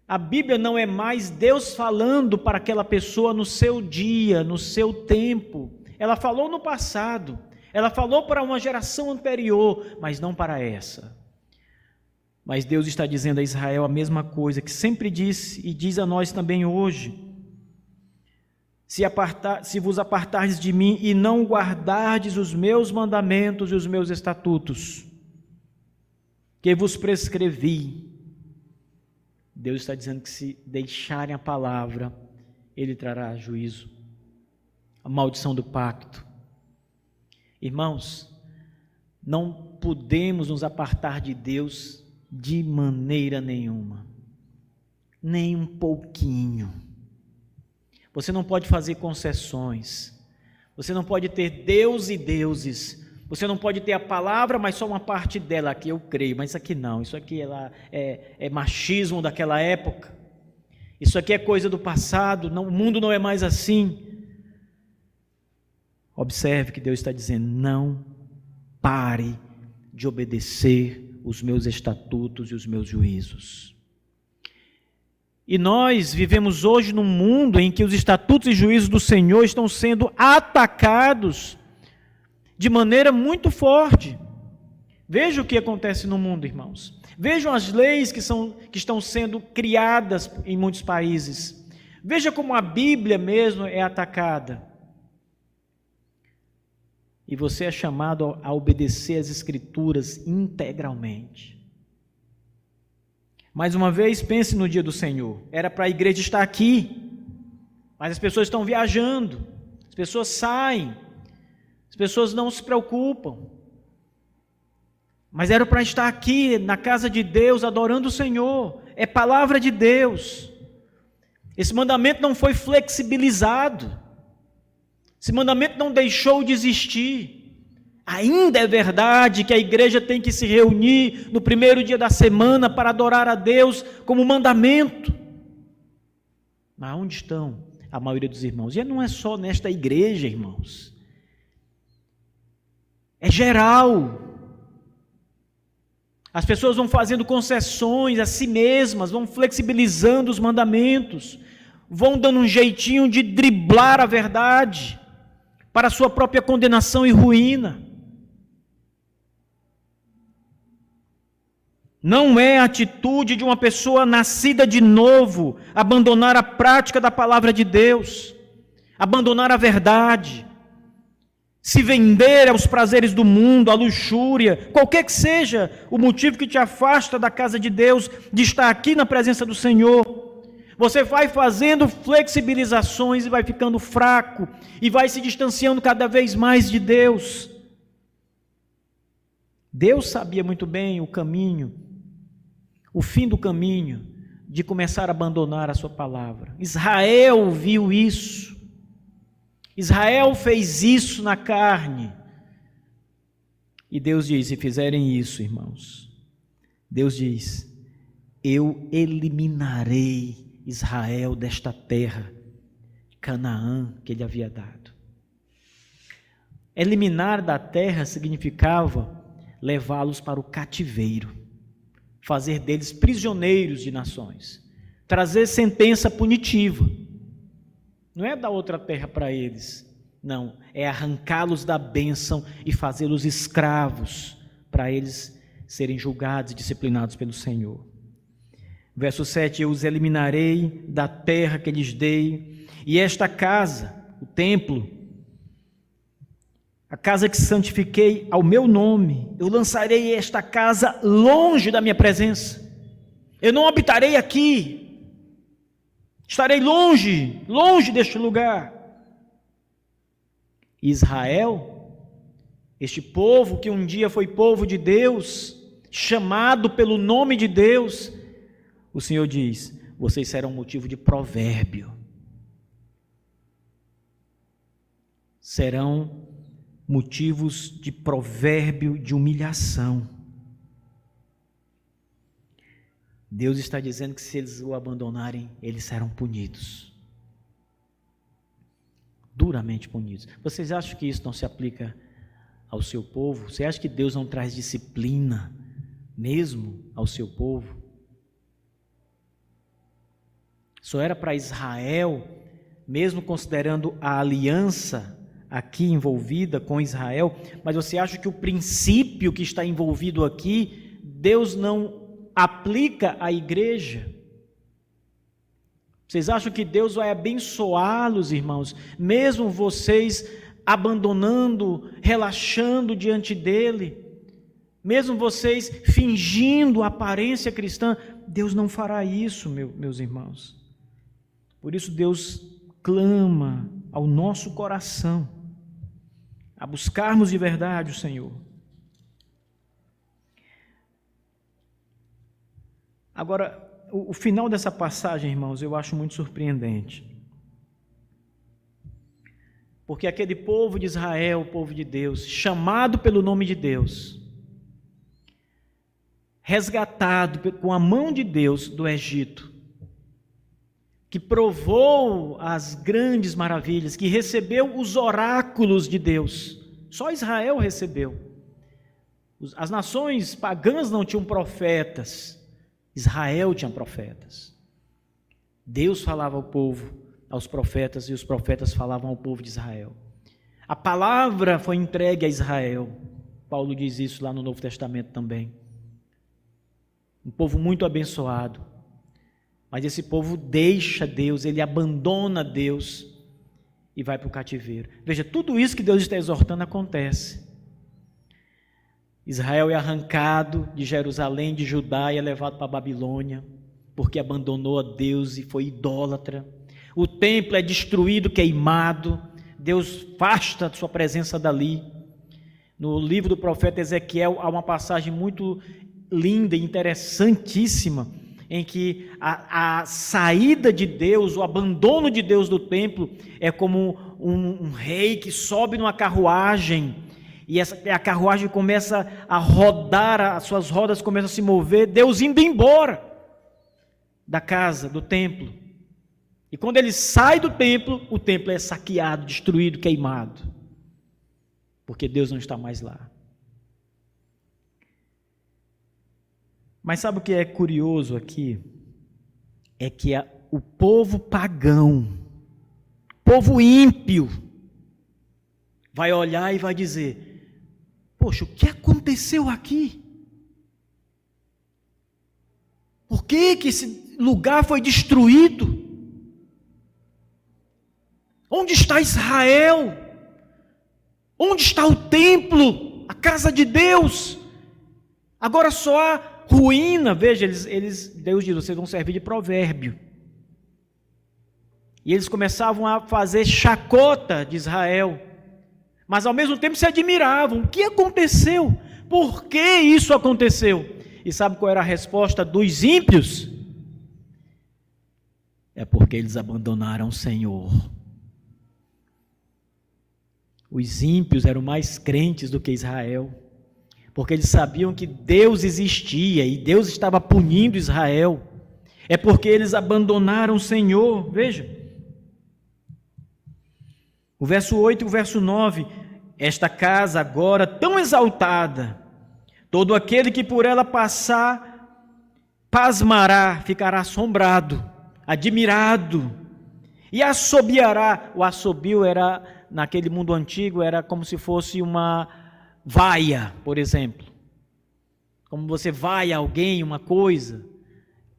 Speaker 1: A Bíblia não é mais Deus falando para aquela pessoa no seu dia, no seu tempo. Ela falou no passado. Ela falou para uma geração anterior, mas não para essa. Mas Deus está dizendo a Israel a mesma coisa que sempre disse e diz a nós também hoje: se vos apartardes de mim e não guardardes os meus mandamentos e os meus estatutos, que vos prescrevi. Deus está dizendo que se deixarem a palavra, Ele trará juízo, a maldição do pacto. Irmãos, não podemos nos apartar de Deus de maneira nenhuma, nem um pouquinho. Você não pode fazer concessões, você não pode ter Deus e deuses, Você não pode ter a palavra, mas só uma parte dela. Aqui eu creio, mas isso aqui não. Isso aqui é machismo daquela época. Isso aqui é coisa do passado. Não, o mundo não é mais assim. Observe que Deus está dizendo: não pare de obedecer os meus estatutos e os meus juízos. E nós vivemos hoje num mundo em que os estatutos e juízos do Senhor estão sendo atacados de maneira muito forte. Veja o que acontece no mundo, irmãos. Vejam as leis que estão sendo criadas em muitos países. Veja como a Bíblia mesmo é atacada. E você é chamado a obedecer as Escrituras integralmente. Mais uma vez, pense no dia do Senhor. Era para a igreja estar aqui, mas as pessoas estão viajando, as pessoas saem, as pessoas não se preocupam. Mas era para estar aqui, na casa de Deus, adorando o Senhor. É palavra de Deus. Esse mandamento não foi flexibilizado. Esse mandamento não deixou de existir. Ainda é verdade que a igreja tem que se reunir no primeiro dia da semana para adorar a Deus como mandamento. Mas onde estão a maioria dos irmãos? E não é só nesta igreja, irmãos. É geral. As pessoas vão fazendo concessões a si mesmas, vão flexibilizando os mandamentos, vão dando um jeitinho de driblar a verdade para a sua própria condenação e ruína. Não é a atitude de uma pessoa nascida de novo abandonar a prática da palavra de Deus, abandonar a verdade, se vender aos prazeres do mundo, à luxúria, qualquer que seja o motivo que te afasta da casa de Deus, de estar aqui na presença do Senhor. Você vai fazendo flexibilizações e vai ficando fraco, e vai se distanciando cada vez mais de Deus. Deus sabia muito bem o caminho, o fim do caminho, de começar a abandonar a sua palavra. Israel viu isso. Israel fez isso na carne. E Deus diz: se fizerem isso, irmãos, Deus diz: eu eliminarei Israel desta terra, Canaã, que ele havia dado. Eliminar da terra significava levá-los para o cativeiro, fazer deles prisioneiros de nações, trazer sentença punitiva. Não é dar outra terra para eles, não, é arrancá-los da bênção e fazê-los escravos, para eles serem julgados e disciplinados pelo Senhor. Verso 7, eu os eliminarei da terra que lhes dei, e esta casa, o templo, a casa que santifiquei ao meu nome, eu lançarei esta casa longe da minha presença. Eu não habitarei aqui, estarei longe, longe deste lugar. Israel, este povo que um dia foi povo de Deus, chamado pelo nome de Deus, o Senhor diz: vocês serão motivo de provérbio, serão motivos de provérbio, de humilhação. Deus está dizendo que se eles o abandonarem, eles serão punidos, duramente punidos. Vocês acham que isso não se aplica ao seu povo? Você acha que Deus não traz disciplina mesmo ao seu povo? Só era para Israel, mesmo considerando a aliança aqui envolvida com Israel, mas você acha que o princípio que está envolvido aqui, Deus não aplica à igreja? Vocês acham que Deus vai abençoá-los, irmãos, mesmo vocês abandonando, relaxando diante dele, mesmo vocês fingindo aparência cristã? Deus não fará isso, meus irmãos. Por isso Deus clama ao nosso coração a buscarmos de verdade o Senhor. Agora, o final dessa passagem, irmãos, eu acho muito surpreendente. Porque aquele povo de Israel, o povo de Deus, chamado pelo nome de Deus, resgatado com a mão de Deus do Egito, que provou as grandes maravilhas, que recebeu os oráculos de Deus, só Israel recebeu. As nações pagãs não tinham profetas, Israel tinha profetas. Deus falava ao povo, aos profetas, e os profetas falavam ao povo de Israel. A palavra foi entregue a Israel. Paulo diz isso lá no Novo Testamento também. Um povo muito abençoado. Mas esse povo deixa Deus, ele abandona Deus e vai para o cativeiro. Veja, tudo isso que Deus está exortando acontece. Israel é arrancado de Jerusalém, de Judá, e é levado para a Babilônia, porque abandonou a Deus e foi idólatra. O templo é destruído, queimado, Deus afasta a sua presença dali. No livro do profeta Ezequiel há uma passagem muito linda e interessantíssima, em que a saída de Deus, o abandono de Deus do templo, é como um rei que sobe numa carruagem, e a carruagem começa a rodar, as suas rodas começam a se mover, Deus indo embora da casa, do templo. E quando ele sai do templo, o templo é saqueado, destruído, queimado, porque Deus não está mais lá. Mas sabe o que é curioso aqui? É que o povo pagão, povo ímpio, vai olhar e vai dizer: poxa, o que aconteceu aqui? Por que esse lugar foi destruído? Onde está Israel? Onde está o templo, a casa de Deus? Agora só há ruína. Veja, Deus diz: vocês vão servir de provérbio. E eles começavam a fazer chacota de Israel, mas ao mesmo tempo se admiravam. O que aconteceu? Por que isso aconteceu? E sabe qual era a resposta dos ímpios? É porque eles abandonaram o Senhor. Os ímpios eram mais crentes do que Israel, porque eles sabiam que Deus existia e Deus estava punindo Israel. É porque eles abandonaram o Senhor. Veja, o verso 8 e o verso 9: esta casa agora tão exaltada, todo aquele que por ela passar, pasmará, ficará assombrado, admirado, e assobiará. O assobio era, naquele mundo antigo, era como se fosse uma vaia, por exemplo. Como você vaia alguém, uma coisa.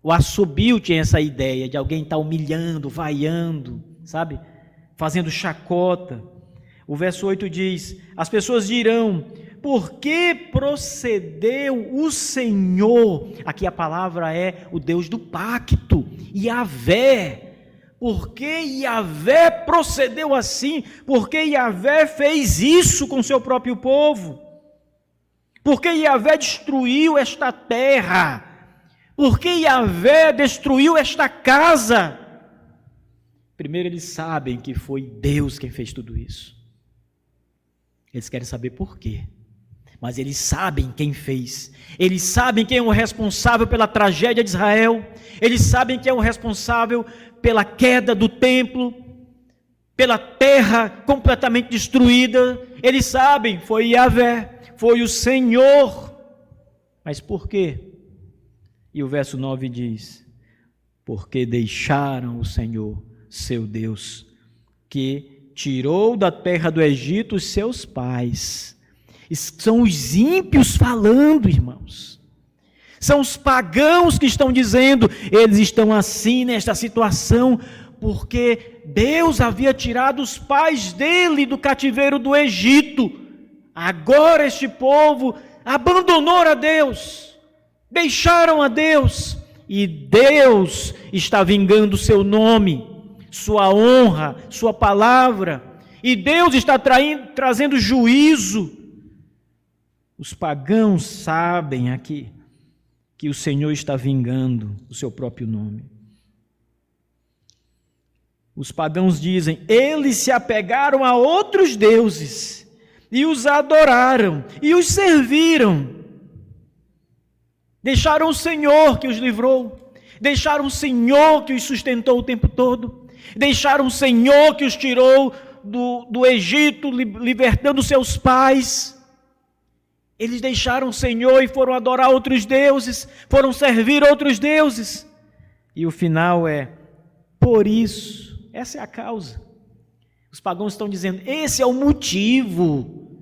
Speaker 1: O assobio tinha essa ideia de alguém estar humilhando, vaiando, sabe? Fazendo chacota. O verso 8 diz: as pessoas dirão: por que procedeu o Senhor? Aqui a palavra é o Deus do pacto, Yahvé. Por que Yahvé procedeu assim? Por que Yahvé fez isso com seu próprio povo? Por que Yahvé destruiu esta terra? Por que Yahvé destruiu esta casa? Primeiro, eles sabem que foi Deus quem fez tudo isso. Eles querem saber por quê. Mas eles sabem quem fez. Eles sabem quem é o responsável pela tragédia de Israel. Eles sabem quem é o responsável pela queda do templo, pela terra completamente destruída. Eles sabem, foi Yahvé, foi o Senhor. Mas por quê? E o verso 9 diz: porque deixaram o Senhor, seu Deus, que tirou da terra do Egito os seus pais. São os ímpios falando, irmãos. São os pagãos que estão dizendo: eles estão assim nesta situação porque Deus havia tirado os pais dele do cativeiro do Egito. Agora este povo abandonou a Deus, deixaram a Deus, e Deus está vingando o seu nome, sua honra, sua palavra, e Deus está trazendo juízo. Os pagãos sabem aqui que o Senhor está vingando o seu próprio nome. Os pagãos dizem: eles se apegaram a outros deuses e os adoraram e os serviram. Deixaram o Senhor que os livrou, deixaram o Senhor que os sustentou o tempo todo, deixaram o Senhor que os tirou do Egito, libertando seus pais. Eles deixaram o Senhor e foram adorar outros deuses, foram servir outros deuses. E o final é: por isso, essa é a causa. Os pagãos estão dizendo: esse é o motivo,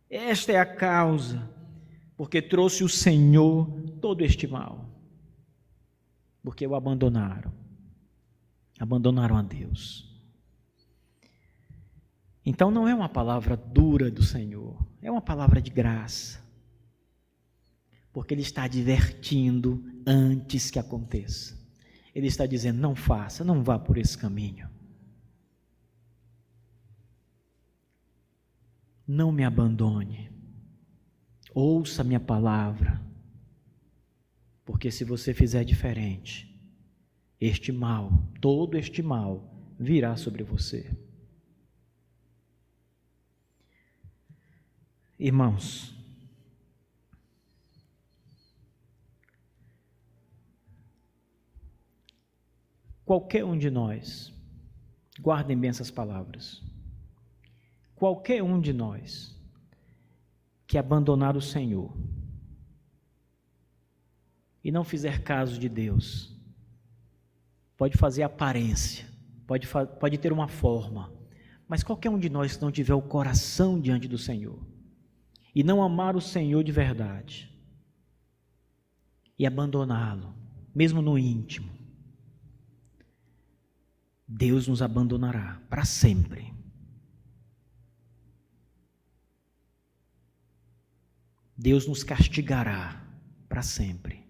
Speaker 1: esta é a causa, porque trouxe o Senhor todo este mal, porque o abandonaram a Deus. Então não é uma palavra dura do Senhor, é uma palavra de graça, porque Ele está advertindo antes que aconteça. Ele está dizendo: não faça, não vá por esse caminho. Não me abandone. Ouça a minha palavra, porque se você fizer diferente, este mal, todo este mal, virá sobre você. Irmãos, qualquer um de nós, guardem bem essas palavras, qualquer um de nós que abandonar o Senhor e não fizer caso de Deus, pode fazer aparência, pode ter uma forma, mas qualquer um de nós que não tiver o coração diante do Senhor e não amar o Senhor de verdade e abandoná-lo, mesmo no íntimo, Deus nos abandonará para sempre. Deus nos castigará para sempre.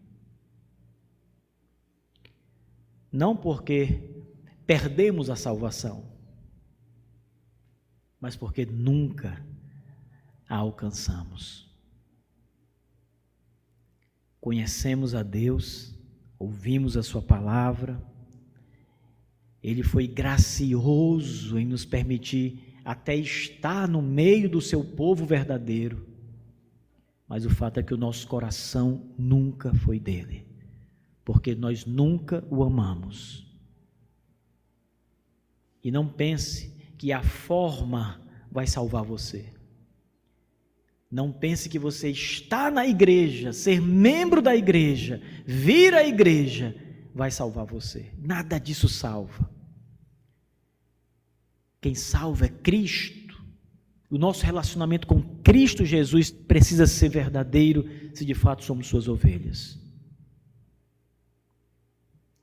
Speaker 1: Não porque perdemos a salvação, mas porque nunca a alcançamos. Conhecemos a Deus, ouvimos a sua palavra, Ele foi gracioso em nos permitir até estar no meio do seu povo verdadeiro, mas o fato é que o nosso coração nunca foi dele, porque nós nunca o amamos. E não pense que a forma vai salvar você. Não pense que você está na igreja, ser membro da igreja, vir à igreja, vai salvar você. Nada disso salva. Quem salva é Cristo. O nosso relacionamento com Cristo Jesus precisa ser verdadeiro se de fato somos suas ovelhas.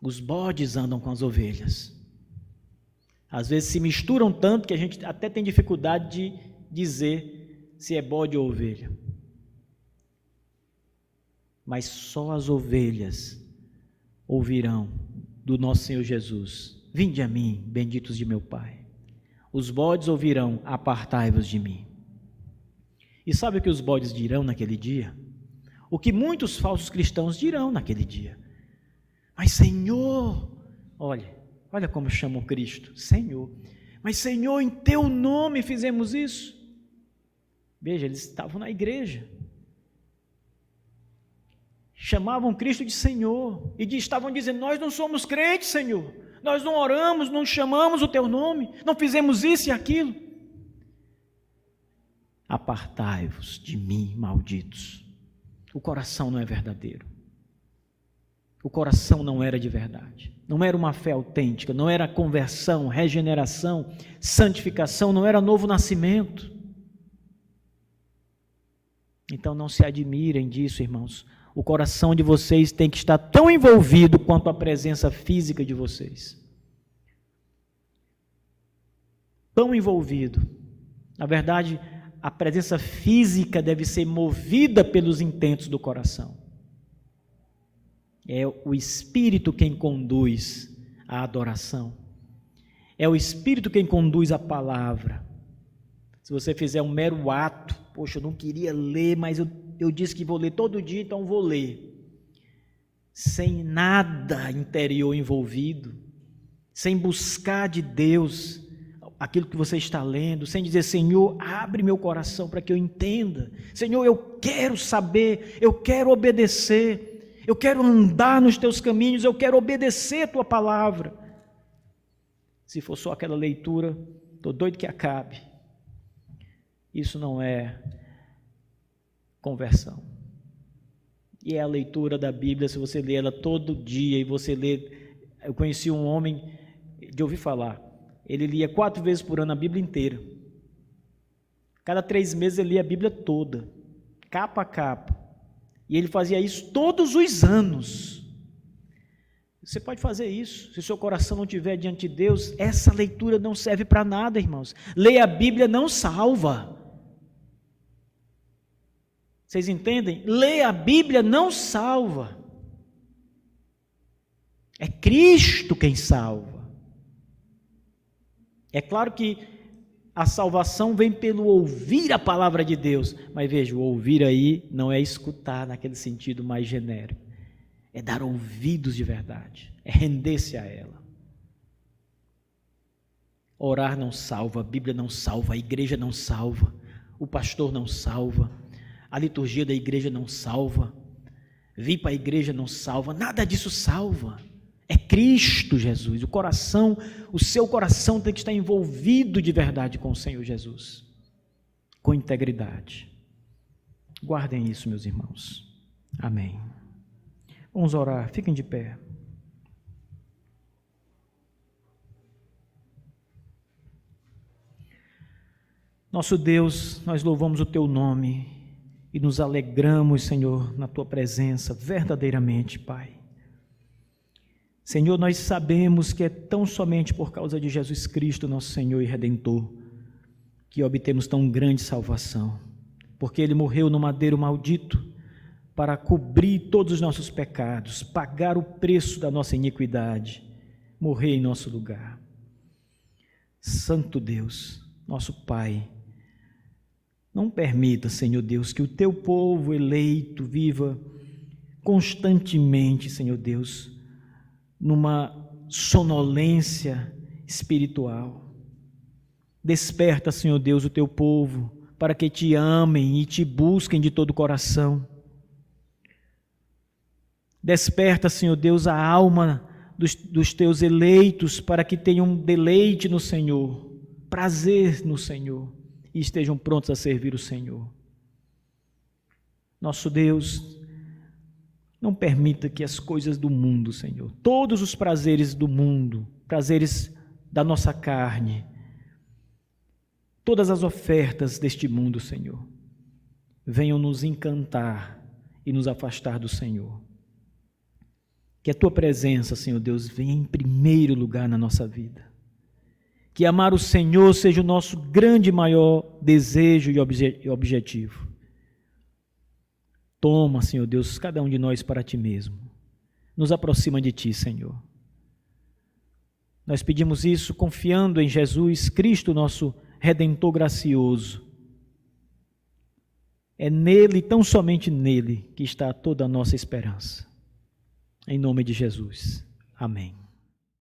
Speaker 1: Os bodes andam com as ovelhas. Às vezes se misturam tanto que a gente até tem dificuldade de dizer se é bode ou ovelha. Mas só as ovelhas ouvirão do nosso Senhor Jesus: vinde a mim, benditos de meu Pai. Os bodes ouvirão: apartai-vos de mim. E sabe o que os bodes dirão naquele dia? O que muitos falsos cristãos dirão naquele dia: mas Senhor, olha como chamam Cristo, Senhor. Mas Senhor, em teu nome fizemos isso. Veja, eles estavam na igreja, chamavam Cristo de Senhor e estavam dizendo: nós não somos crentes, Senhor, nós não oramos, não chamamos o teu nome, não fizemos isso e aquilo. Apartai-vos de mim, malditos. O coração não é verdadeiro, o coração não era de verdade, não era uma fé autêntica, não era conversão, regeneração, santificação, não era novo nascimento. Então não se admirem disso, irmãos. O coração de vocês tem que estar tão envolvido quanto a presença física de vocês. Tão envolvido. Na verdade, a presença física deve ser movida pelos intentos do coração. É o Espírito quem conduz a adoração. É o Espírito quem conduz a palavra. Se você fizer um mero ato, poxa, eu não queria ler, mas eu disse que vou ler todo dia, então vou ler. Sem nada interior envolvido, sem buscar de Deus aquilo que você está lendo, sem dizer: Senhor, abre meu coração para que eu entenda. Senhor, eu quero saber, eu quero obedecer, eu quero andar nos teus caminhos, eu quero obedecer a tua palavra. Se for só aquela leitura, estou doido que acabe. Isso não é conversão. E é a leitura da Bíblia, se você lê ela todo dia e você lê... Eu conheci um homem, de ouvir falar, ele lia 4 vezes por ano a Bíblia inteira. Cada 3 meses ele lia a Bíblia toda, capa a capa. E ele fazia isso todos os anos. Você pode fazer isso. Se o seu coração não estiver diante de Deus, essa leitura não serve para nada, irmãos. Ler a Bíblia não salva. Vocês entendem? Ler a Bíblia não salva. É Cristo quem salva. É claro que a salvação vem pelo ouvir a palavra de Deus, mas veja, o ouvir aí não é escutar naquele sentido mais genérico, é dar ouvidos de verdade, é render-se a ela. Orar não salva, a Bíblia não salva, a igreja não salva, o pastor não salva, a liturgia da igreja não salva, vir para a igreja não salva, nada disso salva. É Cristo Jesus, o seu coração tem que estar envolvido de verdade com o Senhor Jesus, com integridade. Guardem isso, meus irmãos. Amém. Vamos orar, fiquem de pé. Nosso Deus, nós louvamos o Teu nome e nos alegramos, Senhor, na Tua presença, verdadeiramente, Pai. Senhor, nós sabemos que é tão somente por causa de Jesus Cristo, nosso Senhor e Redentor, que obtemos tão grande salvação, porque Ele morreu no madeiro maldito para cobrir todos os nossos pecados, pagar o preço da nossa iniquidade, morrer em nosso lugar. Santo Deus, nosso Pai, não permita, Senhor Deus, que o Teu povo eleito viva constantemente, Senhor Deus, numa sonolência espiritual. Desperta, Senhor Deus, o Teu povo, para que Te amem e Te busquem de todo o coração. Desperta, Senhor Deus, a alma dos Teus eleitos, para que tenham deleite no Senhor, prazer no Senhor, e estejam prontos a servir o Senhor. Nosso Deus, não permita que as coisas do mundo, Senhor, todos os prazeres do mundo, prazeres da nossa carne, todas as ofertas deste mundo, Senhor, venham nos encantar e nos afastar do Senhor. Que a Tua presença, Senhor Deus, venha em primeiro lugar na nossa vida. Que amar o Senhor seja o nosso grande e maior desejo e objetivo. Toma, Senhor Deus, cada um de nós para Ti mesmo. Nos aproxima de Ti, Senhor. Nós pedimos isso confiando em Jesus Cristo, nosso Redentor gracioso. É nele, tão somente nele, que está toda a nossa esperança. Em nome de Jesus. Amém.